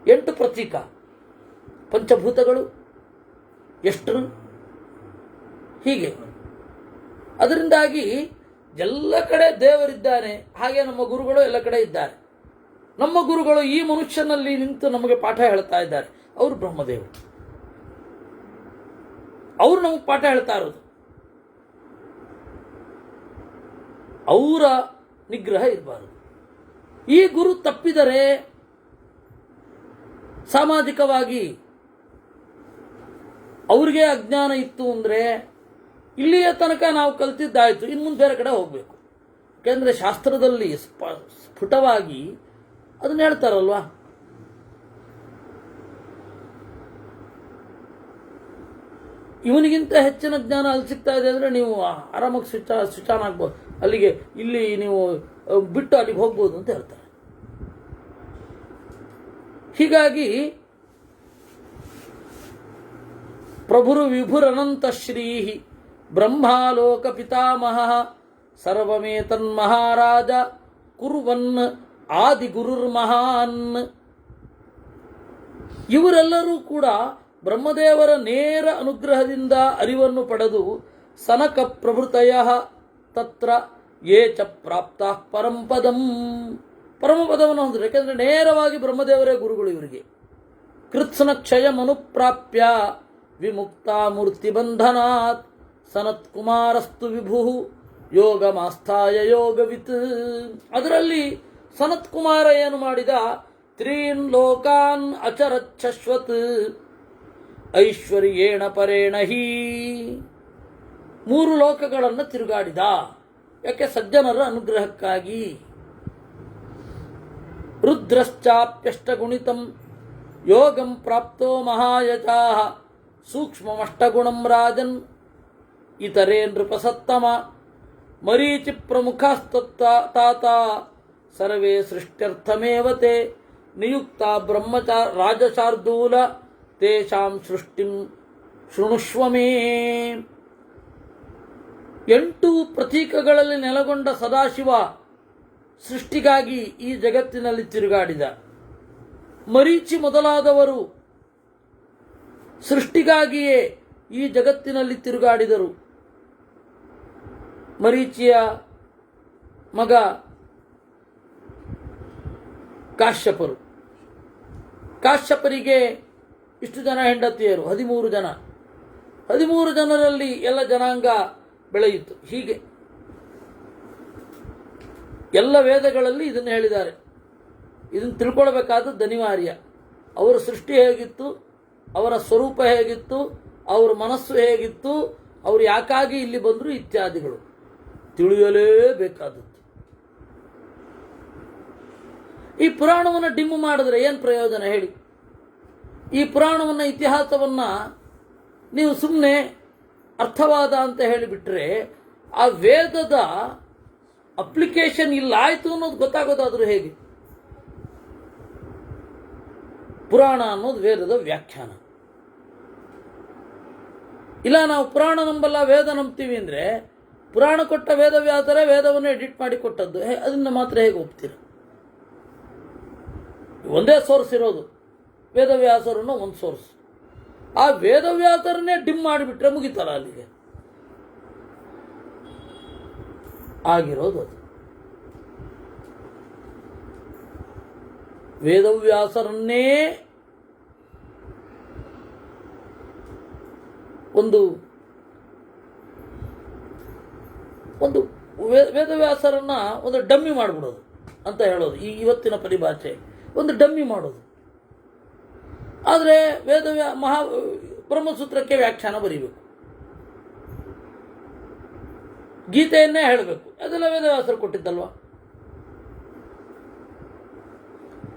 8 ಪ್ರತೀಕ. ಪಂಚಭೂತಗಳು ಎಷ್ಟರು ಹೀಗೆ. ಅದರಿಂದಾಗಿ ಎಲ್ಲ ಕಡೆ ದೇವರಿದ್ದಾನೆ. ಹಾಗೆ ನಮ್ಮ ಗುರುಗಳು ಎಲ್ಲ ಕಡೆ ಇದ್ದಾರೆ. ನಮ್ಮ ಗುರುಗಳು ಈ ಮನುಷ್ಯನಲ್ಲಿ ನಿಂತು ನಮಗೆ ಪಾಠ ಹೇಳ್ತಾ ಇದ್ದಾರೆ. ಅವರು ಬ್ರಹ್ಮದೇವರು, ಅವರು ನಮಗೆ ಪಾಠ ಹೇಳ್ತಾ ಇರೋದು. ಅವರ ನಿಗ್ರಹ ಇರಬಾರದು. ಈ ಗುರು ತಪ್ಪಿದರೆ ಸಾಮಾಜಿಕವಾಗಿ ಅವ್ರಿಗೆ ಅಜ್ಞಾನ ಇತ್ತು ಅಂದರೆ ಇಲ್ಲಿಯ ತನಕ ನಾವು ಕಲ್ತಿದ್ದಾಯ್ತು, ಇನ್ನು ಮುಂದೆ ಬೇರೆ ಕಡೆ ಹೋಗಬೇಕು. ಯಾಕೆಂದರೆ ಶಾಸ್ತ್ರದಲ್ಲಿ ಸ್ಫುಟವಾಗಿ ಅದನ್ನ ಹೇಳ್ತಾರಲ್ವಾ, ಇವನಿಗಿಂತ ಹೆಚ್ಚಿನ ಜ್ಞಾನ ಅಲ್ಲಿ ಸಿಗ್ತಾ ಇದೆ ಅಂದರೆ ನೀವು ಆರಾಮಾಗಿ ಸ್ವಿಚ್ ಆನ್ ಆಗ್ಬೋದು, ಅಲ್ಲಿಗೆ ಇಲ್ಲಿ ನೀವು ಬಿಟ್ಟು ಅಲ್ಲಿಗೆ ಹೋಗ್ಬೋದು ಅಂತ ಹೇಳ್ತಾರೆ. ಹೀಗಾಗಿ ಪ್ರಭುರು ವಿಭುರನಂತ ಶ್ರೀ ಬ್ರಹ್ಮಾಲೋಕ ಪಿತಾಮಹ ಸರ್ವಮೇತನ್ಮಹಾರಾಜ ಕುರುವನ್ ಆದಿಗುರುರ್ಮಹಾನ್. ಇವರೆಲ್ಲರೂ ಕೂಡ ಬ್ರಹ್ಮದೇವರ ನೇರ ಅನುಗ್ರಹದಿಂದ ಅರಿವನ್ನು ಪಡೆದು ಸನಕ ಪ್ರಭೃತಯ ತತ್ರ ಯೇ ಚ ಪ್ರಾಪ್ತ ಪರಂಪದಂ, ಪರಮಪದವನ್ನು ಹೊಂದಿದ್ರು. ಯಾಕೆಂದರೆ ನೇರವಾಗಿ ಬ್ರಹ್ಮದೇವರೇ ಗುರುಗಳು ಇವರಿಗೆ. ಕೃತ್ಸನ ಕ್ಷಯಮನುಪ್ರಾಪ್ಯ ವಿಮುಕ್ತ ಮೂರ್ತಿ ಬಂಧನಾತ್ ಸನತ್ ಕುಮಾರಸ್ತು ವಿಭು ಯೋಗಮಾಸ್ಥಾಯ ಯೋಗವಿತ್. ಅದರಲ್ಲಿ ಸನತ್ ಕುಮಾರ ಏನು ಮಾಡಿದ? ತ್ರೀನ್ ಲೋಕಾನ್ ಅಚರಚ್ಛಶ್ವತ್ ಐಶ್ವರ್ಯೇಣ ಪರೇಣ ಹೀ. 3 ಲೋಕಗಳನ್ನು ತಿರುಗಾಡಿದ. ಯಾಕೆ? ಸಜ್ಜನರ ಅನುಗ್ರಹಕ್ಕಾಗಿ. ರುದ್ರಶ್ಚಾಪ್ಯಷ್ಟಗುಣಿತಂ ಯೋಗಂ ಪ್ರಾಪ್ತೋ ಮಹಾಯಜಾಃ ಸೂಕ್ಷ್ಮಮಷ್ಟಗುಣಂ ರಾಜನ್ ಇತರೇ ನೃಪಸತ್ತಮ ಮರೀಚಿ ಪ್ರಮುಖಾಸ್ತಾತ ಸರ್ವೇ ಸೃಷ್ಟ್ಯರ್ಥಮೇವ ತೇ ನಿಯುಕ್ತ ರಾಜಶಾರ್ದೂಲ ತೇಷಾಂ ಸೃಷ್ಟಿಂ ಶೃಣುಷ್ವಮೇ. 8 ಪ್ರತೀಕಗಳಲ್ಲಿ ನೆಲೆಗೊಂಡ ಸದಾಶಿವ ಸೃಷ್ಟಿಗಾಗಿ ಈ ಜಗತ್ತಿನಲ್ಲಿ ತಿರುಗಾಡಿದ. ಮರೀಚಿ ಮೊದಲಾದವರು ಸೃಷ್ಟಿಗಾಗಿಯೇ ಈ ಜಗತ್ತಿನಲ್ಲಿ ತಿರುಗಾಡಿದರು. ಮರೀಚಿಯ ಮಗ ಕಾಶ್ಯಪರು. ಕಾಶ್ಯಪರಿಗೆ ಇಷ್ಟು ಜನ ಹೆಂಡತಿಯರು, 13 ಜನ. 13 ಜನರಲ್ಲಿ ಎಲ್ಲ ಜನಾಂಗ ಬೆಳೆಯಿತು. ಹೀಗೆ ಎಲ್ಲ ವೇದಗಳಲ್ಲಿ ಇದನ್ನು ಹೇಳಿದ್ದಾರೆ. ಇದನ್ನು ತಿಳ್ಕೊಳ್ಬೇಕಾದದ್ದು ಅನಿವಾರ್ಯ. ಅವರ ಸೃಷ್ಟಿ ಹೇಗಿತ್ತು, ಅವರ ಸ್ವರೂಪ ಹೇಗಿತ್ತು, ಅವರ ಮನಸ್ಸು ಹೇಗಿತ್ತು, ಅವರು ಯಾಕಾಗಿ ಇಲ್ಲಿ ಬಂದರು ಇತ್ಯಾದಿಗಳು ತಿಳಿಯಲೇಬೇಕಾದದ್ದು. ಈ ಪುರಾಣವನ್ನು ಡಿಮ್ಮು ಮಾಡಿದ್ರೆ ಏನು ಪ್ರಯೋಜನ ಹೇಳಿ? ಈ ಪುರಾಣವನ್ನು, ಇತಿಹಾಸವನ್ನು ನೀವು ಸುಮ್ಮನೆ ಅರ್ಥವಾದ ಅಂತ ಹೇಳಿಬಿಟ್ರೆ ಆ ವೇದದ ಅಪ್ಲಿಕೇಶನ್ ಇಲ್ಲ ಆಯಿತು ಅನ್ನೋದು ಗೊತ್ತಾಗೋದಾದರೂ ಹೇಗೆ? ಪುರಾಣ ಅನ್ನೋದು ವೇದದ ವ್ಯಾಖ್ಯಾನ. ಇಲ್ಲ ನಾವು ಪುರಾಣ ನಂಬಲ್ಲ ವೇದ ನಂಬ್ತೀವಿ ಅಂದರೆ, ಪುರಾಣ ಕೊಟ್ಟ ವೇದವ್ಯಾಸರೇ ವೇದವನ್ನು ಎಡಿಟ್ ಮಾಡಿ ಕೊಟ್ಟದ್ದು, ಅದನ್ನು ಮಾತ್ರ ಹೇಗೆ ಒಪ್ತೀರ? ಒಂದೇ ಸೋರ್ಸ್ ಇರೋದು, ವೇದವ್ಯಾಸರನ್ನು ಒಂದು ಸೋರ್ಸ್. ಆ ವೇದವ್ಯಾಸರನ್ನೇ ಡಿಮ್ ಮಾಡಿಬಿಟ್ರೆ ಮುಗಿತಲ್ಲ ಅಲ್ಲಿಗೆ. ಆಗಿರೋದು ಅದು. ವೇದವ್ಯಾಸರನ್ನೇ ಒಂದು ಒಂದು ವೇದವ್ಯಾಸರನ್ನ ಒಂದು ಡಮ್ಮಿ ಮಾಡಿಬಿಡೋದು ಅಂತ ಹೇಳೋದು ಇವತ್ತಿನ ಪರಿಭಾಷೆ, ಒಂದು ಡಮ್ಮಿ ಮಾಡೋದು. ಆದರೆ ಬ್ರಹ್ಮಸೂತ್ರಕ್ಕೆ ವ್ಯಾಖ್ಯಾನ ಬರೀಬೇಕು, ಗೀತೆಯನ್ನೇ ಹೇಳಬೇಕು. ಅದೆಲ್ಲ ವೇದವ್ಯಾಸರು ಕೊಟ್ಟಿದ್ದಲ್ವಾ?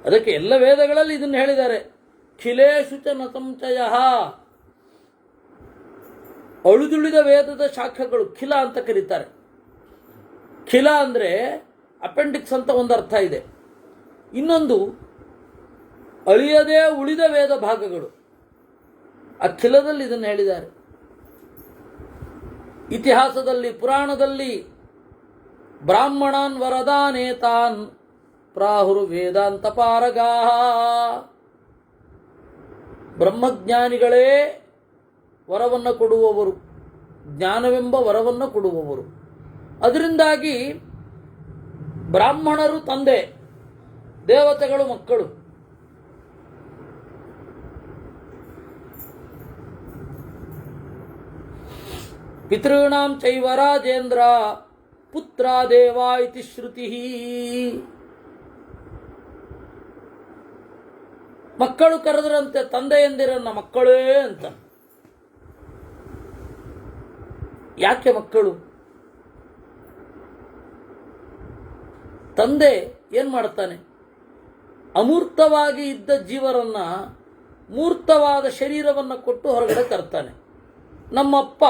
ಅದಕ್ಕೆ ಎಲ್ಲ ವೇದಗಳಲ್ಲಿ ಇದನ್ನು ಹೇಳಿದ್ದಾರೆ. ಖಿಲೇಶು ಚ ನ ಸಂಶಯ. ಅಳುದುಳಿದ ವೇದದ ಶಾಖೆಗಳು ಖಿಲ ಅಂತ ಕರೀತಾರೆ. ಖಿಲ ಅಂದರೆ ಅಪೆಂಡಿಕ್ಸ್ ಅಂತ ಒಂದು ಅರ್ಥ ಇದೆ. ಇನ್ನೊಂದು ಅಳಿಯದೇ ಉಳಿದ ವೇದ ಭಾಗಗಳು. ಆ ಖಿಲದಲ್ಲಿ ಇದನ್ನು ಹೇಳಿದ್ದಾರೆ. ಇತಿಹಾಸದಲ್ಲಿ, ಪುರಾಣದಲ್ಲಿ ಬ್ರಾಹ್ಮಣಾನ್ ವರದಾನೇತಾನ್ ಪ್ರಾಹುರು ವೇದಾಂತ ಪಾರಗಾಹ. ಬ್ರಹ್ಮಜ್ಞಾನಿಗಳೇ ವರವನ್ನು ಕೊಡುವವರು, ಜ್ಞಾನವೆಂಬ ವರವನ್ನು ಕೊಡುವವರು. ಅದರಿಂದಾಗಿ ಬ್ರಾಹ್ಮಣರು ತಂದೆ, ದೇವತೆಗಳು ಮಕ್ಕಳು. ಪಿತॄಣಾಂ ಚೈವ ರಾಜೇಂದ್ರ ಪುತ್ರ ದೇವ ಇತಿ ಶ್ರುತಿ. ಮಕ್ಕಳು ಕರೆದರಂತೆ ತಂದೆಯಂದಿರನ್ನ ಮಕ್ಕಳೇ ಅಂತ. ಯಾಕೆ ಮಕ್ಕಳು? ತಂದೆ ಏನ್ ಮಾಡ್ತಾನೆ? ಅಮೂರ್ತವಾಗಿ ಇದ್ದ ಜೀವರನ್ನ ಮೂರ್ತವಾದ ಶರೀರವನ್ನು ಕೊಟ್ಟು ಹೊರಗಡೆ ತರ್ತಾನೆ. ನಮ್ಮಪ್ಪ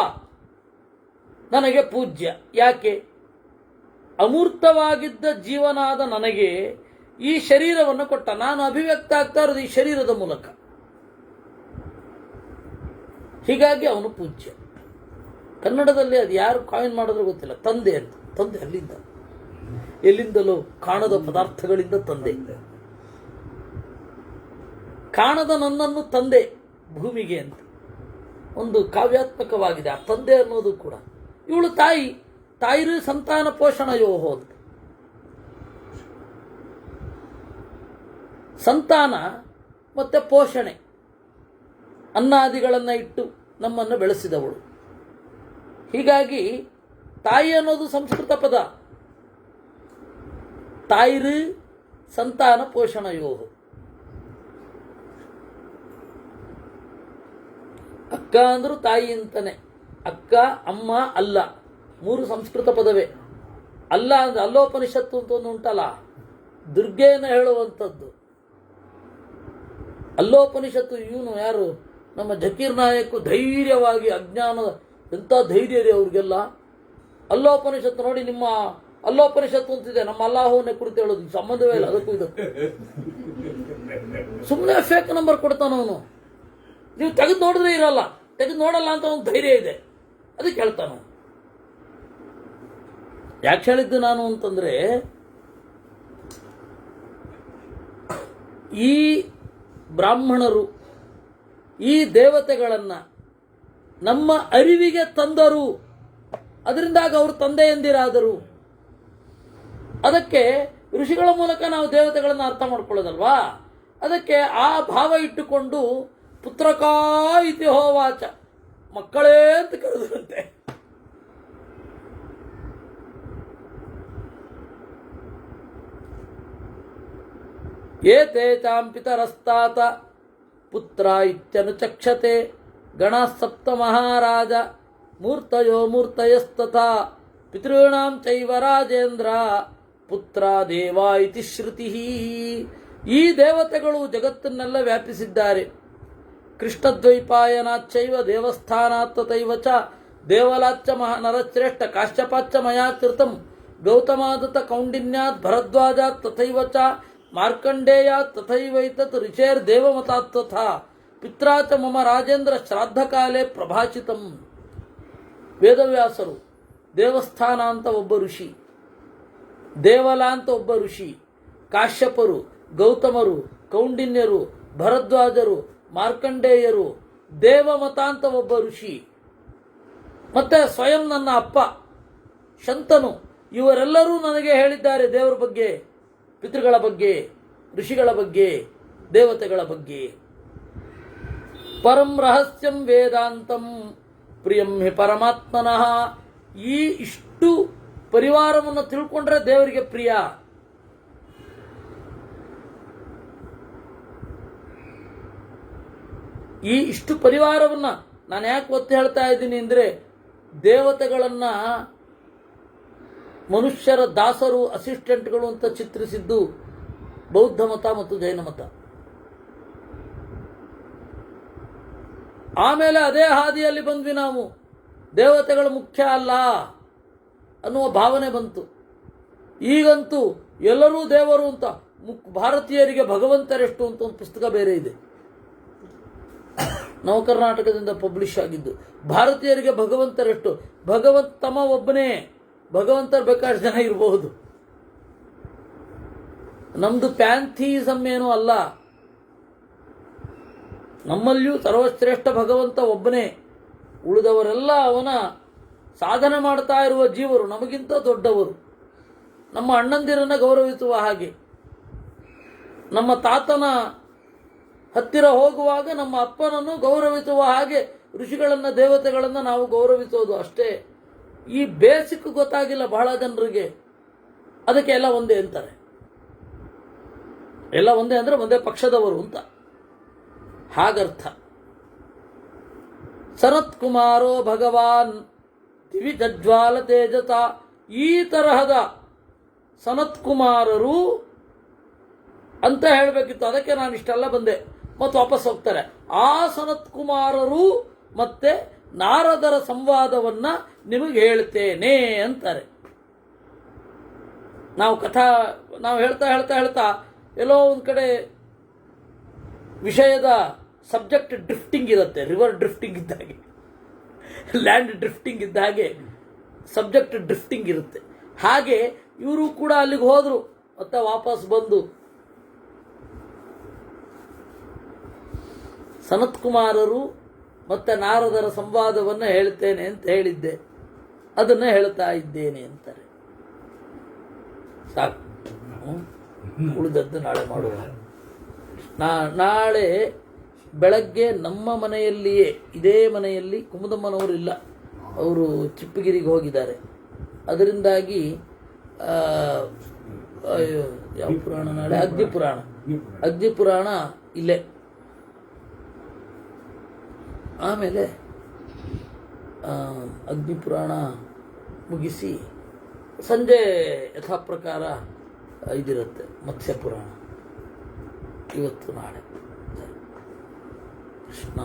ನನಗೆ ಪೂಜ್ಯ. ಯಾಕೆ? ಅಮೂರ್ತವಾಗಿದ್ದ ಜೀವನಾದ ನನಗೆ ಈ ಶರೀರವನ್ನು ಕೊಟ್ಟ. ನಾನು ಅಭಿವ್ಯಕ್ತ ಆಗ್ತಾ ಇರೋದು ಈ ಶರೀರದ ಮೂಲಕ. ಹೀಗಾಗಿ ಅವನು ಪೂಜ್ಯ. ಕನ್ನಡದಲ್ಲಿ ಅದು ಯಾರು ಕಾಯಿನ್ ಮಾಡಿದ್ರೆ ಗೊತ್ತಿಲ್ಲ, ತಂದೆ ಅಂತ. ತಂದೆ ಅಲ್ಲಿಂದ, ಎಲ್ಲಿಂದಲೋ ಕಾಣದ ಪದಾರ್ಥಗಳಿಂದ ತಂದೆ. ಕಾಣದ ನನ್ನನ್ನು ತಂದೆ ಭೂಮಿಗೆ ಅಂತ ಒಂದು ಕಾವ್ಯಾತ್ಮಕವಾಗಿದೆ ಆ ತಂದೆ ಅನ್ನೋದು ಕೂಡ. ಇವಳು ತಾಯಿ, ತಾಯಿರು ಸಂತಾನ ಪೋಷಣಯೋಹೋ ಅಂತ. ಸಂತಾನ ಮತ್ತೆ ಪೋಷಣೆ, ಅನ್ನಾದಿಗಳನ್ನು ಇಟ್ಟು ನಮ್ಮನ್ನು ಬೆಳೆಸಿದವಳು. ಹೀಗಾಗಿ ತಾಯಿ ಅನ್ನೋದು ಸಂಸ್ಕೃತ ಪದ. ತಾಯಿರು ಸಂತಾನ ಪೋಷಣಯೋಹೋ. ಅಕ್ಕ ಅಂದ್ರೂ ತಾಯಿ ಅಂತಾನೆ. ಅಕ್ಕ, ಅಮ್ಮ, ಅಲ್ಲ, ಮೂರು ಸಂಸ್ಕೃತ ಪದವೇ. ಅಲ್ಲ ಅಂದ್ರೆ ಅಲ್ಲೋಪನಿಷತ್ತು ಅಂತ ಒಂದು ಉಂಟಲ್ಲ, ದುರ್ಗೆಯನ್ನು ಹೇಳುವಂಥದ್ದು. ಅಲ್ಲೋಪನಿಷತ್ತು ಇವನು ಯಾರು? ನಮ್ಮ ಜಕೀರ್ ನಾಯಕ್ ಧೈರ್ಯವಾಗಿ, ಅಜ್ಞಾನದ ಎಂಥ ಧೈರ್ಯ ಇದೆ ಅವ್ರಿಗೆಲ್ಲ. ಅಲ್ಲೋಪನಿಷತ್ತು ನೋಡಿ, ನಿಮ್ಮ ಅಲ್ಲೋಪನಿಷತ್ತು ಅಂತಿದೆ, ನಮ್ಮ ಅಲ್ಲಾಹವನ್ನೇ ಕುರಿತು ಹೇಳೋದು. ಸಂಬಂಧವೇ ಇಲ್ಲ ಅದಕ್ಕೂ ಇದಕ್ಕೂ. ಸುಮ್ಮನೆ ಫೇಕ್ ನಂಬರ್ ಕೊಡ್ತಾನವನು. ನೀವು ತೆಗೆದು ನೋಡಿದ್ರೆ ಇರಲ್ಲ, ತೆಗೆದು ನೋಡಲ್ಲ ಅಂತ ಒಂದು ಧೈರ್ಯ ಇದೆ, ಅದಕ್ಕೆ ಹೇಳ್ತಾನ. ಯಾಕೆ ಹೇಳಿದ್ದು ನಾನು ಅಂತಂದ್ರೆ, ಈ ಬ್ರಾಹ್ಮಣರು ಈ ದೇವತೆಗಳನ್ನ ನಮ್ಮ ಅರಿವಿಗೆ ತಂದರು. ಅದರಿಂದಾಗ ಅವರು ತಂದೆಯಂದಿರಾದರು. ಅದಕ್ಕೆ ಋಷಿಗಳ ಮೂಲಕ ನಾವು ದೇವತೆಗಳನ್ನು ಅರ್ಥ ಮಾಡ್ಕೊಳ್ಳೋದಲ್ವಾ. ಅದಕ್ಕೆ ಆ ಭಾವ ಇಟ್ಟುಕೊಂಡು ಪುತ್ರಕಾ ಇತಿ ಹೋವಾಚ, ಮಕ್ಕಳೇ ಅಂತ ಕರೆದಂತೆ. ಏತೇ ಚಾಂ ಪಿತರಸ್ತಾತ ಪುತ್ರ ಇತ್ಯನುಚಕ್ಷತೆ ಗಣ ಸಪ್ತ ಮಹಾರಾಜ ಮೂರ್ತಯೋ ಮೂರ್ತಯಸ್ತಥಾ ಪಿತॄಣಾಂ ಚೈವ ರಾಜೇಂದ್ರ ಪುತ್ರ ದೇವ ಇತಿ ಶ್ರುತಿ. ಈ ದೇವತೆಗಳು ಜಗತ್ತನ್ನೆಲ್ಲ ವ್ಯಾಪಿಸಿದ್ದಾರೆ. ಕೃಷ್ಣದ್ವೈಪಾಯನಾಚ್ಚೈವ ದೇವಸ್ಥಾನಾತ್ ತಥೈವ ಚ ದೇವಲಾಚ್ಚ ನರಶ್ರೇಷ್ಠ ಕಾಶ್ಯಪಾಚ್ಚ ಮಯಾ ಕೃತಂ ಗೌತಮಾದತ ಕೌಂಡಿನ್ಯಾತ್ ಭರದ್ವಾಜಾತ್ ತಥೈವ ಚ ಮಾರ್ಕಂಡೇಯಾತ್ ತಥೈವೈತತ್ ಋಷೇರ್ ದೇವಮತಾತ್ ತಥಾ ಪಿತ್ರಾ ಚ ಮಮ ರಾಜೇಂದ್ರ ಶ್ರಾದ್ದ ಕಾಲೇ ಪ್ರಭಾಷಿತಂ. ವೇದವ್ಯಾಸರು, ದೇವಸ್ಥಾನ ಅಂತ ಒಬ್ಬ ಋಷಿ, ದೇವಲ ಅಂತ ಒಬ್ಬ ಋಷಿ, ಕಾಶ್ಯಪರು, ಗೌತಮರು, ಕೌಂಡಿನ್ಯರು, ಭರದ್ವಾಜರು, ಮಾರ್ಕಂಡೇಯರು, ದೇವಮತ ಅಂತ ಒಬ್ಬ ಋಷಿ, ಮತ್ತೆ ಸ್ವಯಂ ನನ್ನ ಅಪ್ಪ ಶಂತನು, ಇವರೆಲ್ಲರೂ ನನಗೆ ಹೇಳಿದ್ದಾರೆ ದೇವರ ಬಗ್ಗೆ, ಪಿತೃಗಳ ಬಗ್ಗೆ, ಋಷಿಗಳ ಬಗ್ಗೆ, ದೇವತೆಗಳ ಬಗ್ಗೆ. ಪರಂ ರಹಸ್ಯಂ ವೇದಾಂತಂ ಪ್ರಿಯಂ ಹಿ ಪರಮಾತ್ಮನಃ. ಈ ಇಷ್ಟು ಪರಿವಾರವನ್ನು ತಿಳ್ಕೊಂಡ್ರೆ ದೇವರಿಗೆ ಪ್ರಿಯ. ಈ ಇಷ್ಟು ಪರಿವಾರವನ್ನ ನಾನು ಯಾಕೆ ಒತ್ತಿ ಹೇಳ್ತಾ ಇದ್ದೀನಿ ಅಂದ್ರೆ, ದೇವತೆಗಳನ್ನ ಮನುಷ್ಯರ ದಾಸರು, ಅಸಿಸ್ಟೆಂಟ್ಗಳು ಅಂತ ಚಿತ್ರಿಸಿದ್ದು ಬೌದ್ಧ ಮತ ಮತ್ತು ಜೈನ ಮತ. ಆಮೇಲೆ ಅದೇ ಹಾದಿಯಲ್ಲಿ ಬಂದ್ವಿ ನಾವು, ದೇವತೆಗಳು ಮುಖ್ಯ ಅಲ್ಲ ಅನ್ನುವ ಭಾವನೆ ಬಂತು. ಈಗಂತೂ ಎಲ್ಲರೂ ದೇವರು ಅಂತ, ಭಾರತೀಯರಿಗೆ ಭಗವಂತರೆಷ್ಟು ಅಂತ ಒಂದು ಪುಸ್ತಕ ಬೇರೆ ಇದೆ, ನವಕರ್ನಾಟಕದಿಂದ ಪಬ್ಲಿಷ್ ಆಗಿದ್ದು. ಭಾರತೀಯರಿಗೆ ಭಗವಂತರೆಷ್ಟು, ಭಗವಂತಮ ಒಬ್ಬನೇ, ಭಗವಂತರು ಬೇಕಾದಷ್ಟು ಜನ ಇರಬಹುದು. ನಮ್ದು ಪ್ಯಾಂಥಿಸಮ್ ಏನೂ ಅಲ್ಲ, ನಮ್ಮಲ್ಲಿಯೂ ಸರ್ವಶ್ರೇಷ್ಠ ಭಗವಂತ ಒಬ್ಬನೇ, ಉಳಿದವರೆಲ್ಲ ಅವನ ಸಾಧನೆ ಮಾಡ್ತಾ ಇರುವ ಜೀವರು, ನಮಗಿಂತ ದೊಡ್ಡವರು. ನಮ್ಮ ಅಣ್ಣಂದಿರನ್ನ ಗೌರವಿಸುವ ಹಾಗೆ, ನಮ್ಮ ತಾತನ ಹತ್ತಿರ ಹೋಗುವಾಗ ನಮ್ಮ ಅಪ್ಪನನ್ನು ಗೌರವಿಸುವ ಹಾಗೆ ಋಷಿಗಳನ್ನು, ದೇವತೆಗಳನ್ನು ನಾವು ಗೌರವಿಸೋದು ಅಷ್ಟೇ. ಈ ಬೇಸಿಕ್ ಗೊತ್ತಾಗಿಲ್ಲ ಬಹಳ ಜನರಿಗೆ. ಅದಕ್ಕೆ ಎಲ್ಲ ಒಂದೇ ಅಂತಾರೆ, ಎಲ್ಲ ಒಂದೇ ಅಂದ್ರೆ ಒಂದೇ ಪಕ್ಷದವರು ಅಂತ ಹಾಗರ್ಥ. ಸನತ್ ಕುಮಾರೋ ಭಗವಾನ್ ದಿವಿಜಜ್ವಾಲ ತೇಜತ. ಈ ತರಹದ ಸನತ್ ಕುಮಾರರು ಅಂತ ಹೇಳಬೇಕಿತ್ತು, ಅದಕ್ಕೆ ನಾನು ಇಷ್ಟೆಲ್ಲ ಬಂದೆ. ಮತ್ತು ವಾಪಸ್ ಹೋಗ್ತಾರೆ. ಆ ಸನತ್ ಕುಮಾರರು ಮತ್ತೆ ನಾರದರ ಸಂವಾದವನ್ನ ನಿಮಗೆ ಹೇಳ್ತೇನೆ ಅಂತಾರೆ. ನಾವು ಹೇಳ್ತಾ ಹೇಳ್ತಾ ಹೇಳ್ತಾ ಎಲ್ಲೋ ಒಂದು ಕಡೆ ವಿಷಯದ ಸಬ್ಜೆಕ್ಟ್ ಡ್ರಿಫ್ಟಿಂಗ್ ಇರುತ್ತೆ, ರಿವರ್ ಡ್ರಿಫ್ಟಿಂಗ್ ಇದ್ದ ಹಾಗೆ, ಲ್ಯಾಂಡ್ ಡ್ರಿಫ್ಟಿಂಗ್ ಇದ್ದ ಹಾಗೆ ಸಬ್ಜೆಕ್ಟ್ ಡ್ರಿಫ್ಟಿಂಗ್ ಇರುತ್ತೆ. ಹಾಗೆ ಇವರು ಕೂಡ ಅಲ್ಲಿಗೆ ಹೋದ್ರು, ಮತ್ತೆ ವಾಪಸ್ ಬಂದು ಸನತ್ ಕುಮಾರರು ಮತ್ತೆ ನಾರದರ ಸಂವಾದವನ್ನು ಹೇಳ್ತೇನೆ ಅಂತ ಹೇಳಿದ್ದೆ, ಅದನ್ನ ಹೇಳ್ತಾ ಇದ್ದೇನೆ ಅಂತಾರೆ. ಸಾಕು, ಉಳಿದದ್ದು ನಾಳೆ ಮಾಡುವ. ನಾಳೆ ಬೆಳಗ್ಗೆ ನಮ್ಮ ಮನೆಯಲ್ಲಿಯೇ, ಇದೇ ಮನೆಯಲ್ಲಿ, ಕುಮುದಮ್ಮನವರು ಇಲ್ಲ, ಅವರು ಚಿಪ್ಪಗಿರಿಗೆ ಹೋಗಿದ್ದಾರೆ. ಅದರಿಂದಾಗಿ ಯಾವ ಪುರಾಣ ನಾಳೆ? ಅಗ್ನಿಪುರಾಣ ಇಲ್ಲೇ. ಆಮೇಲೆ ಅಗ್ನಿಪುರಾಣ ಮುಗಿಸಿ ಸಂಜೆ ಯಥಾ ಪ್ರಕಾರ ಇದಿರುತ್ತೆ ಮತ್ಸ್ಯಪುರಾಣ. ಇವತ್ತು ನಾಳೆ. ಕೃಷ್ಣ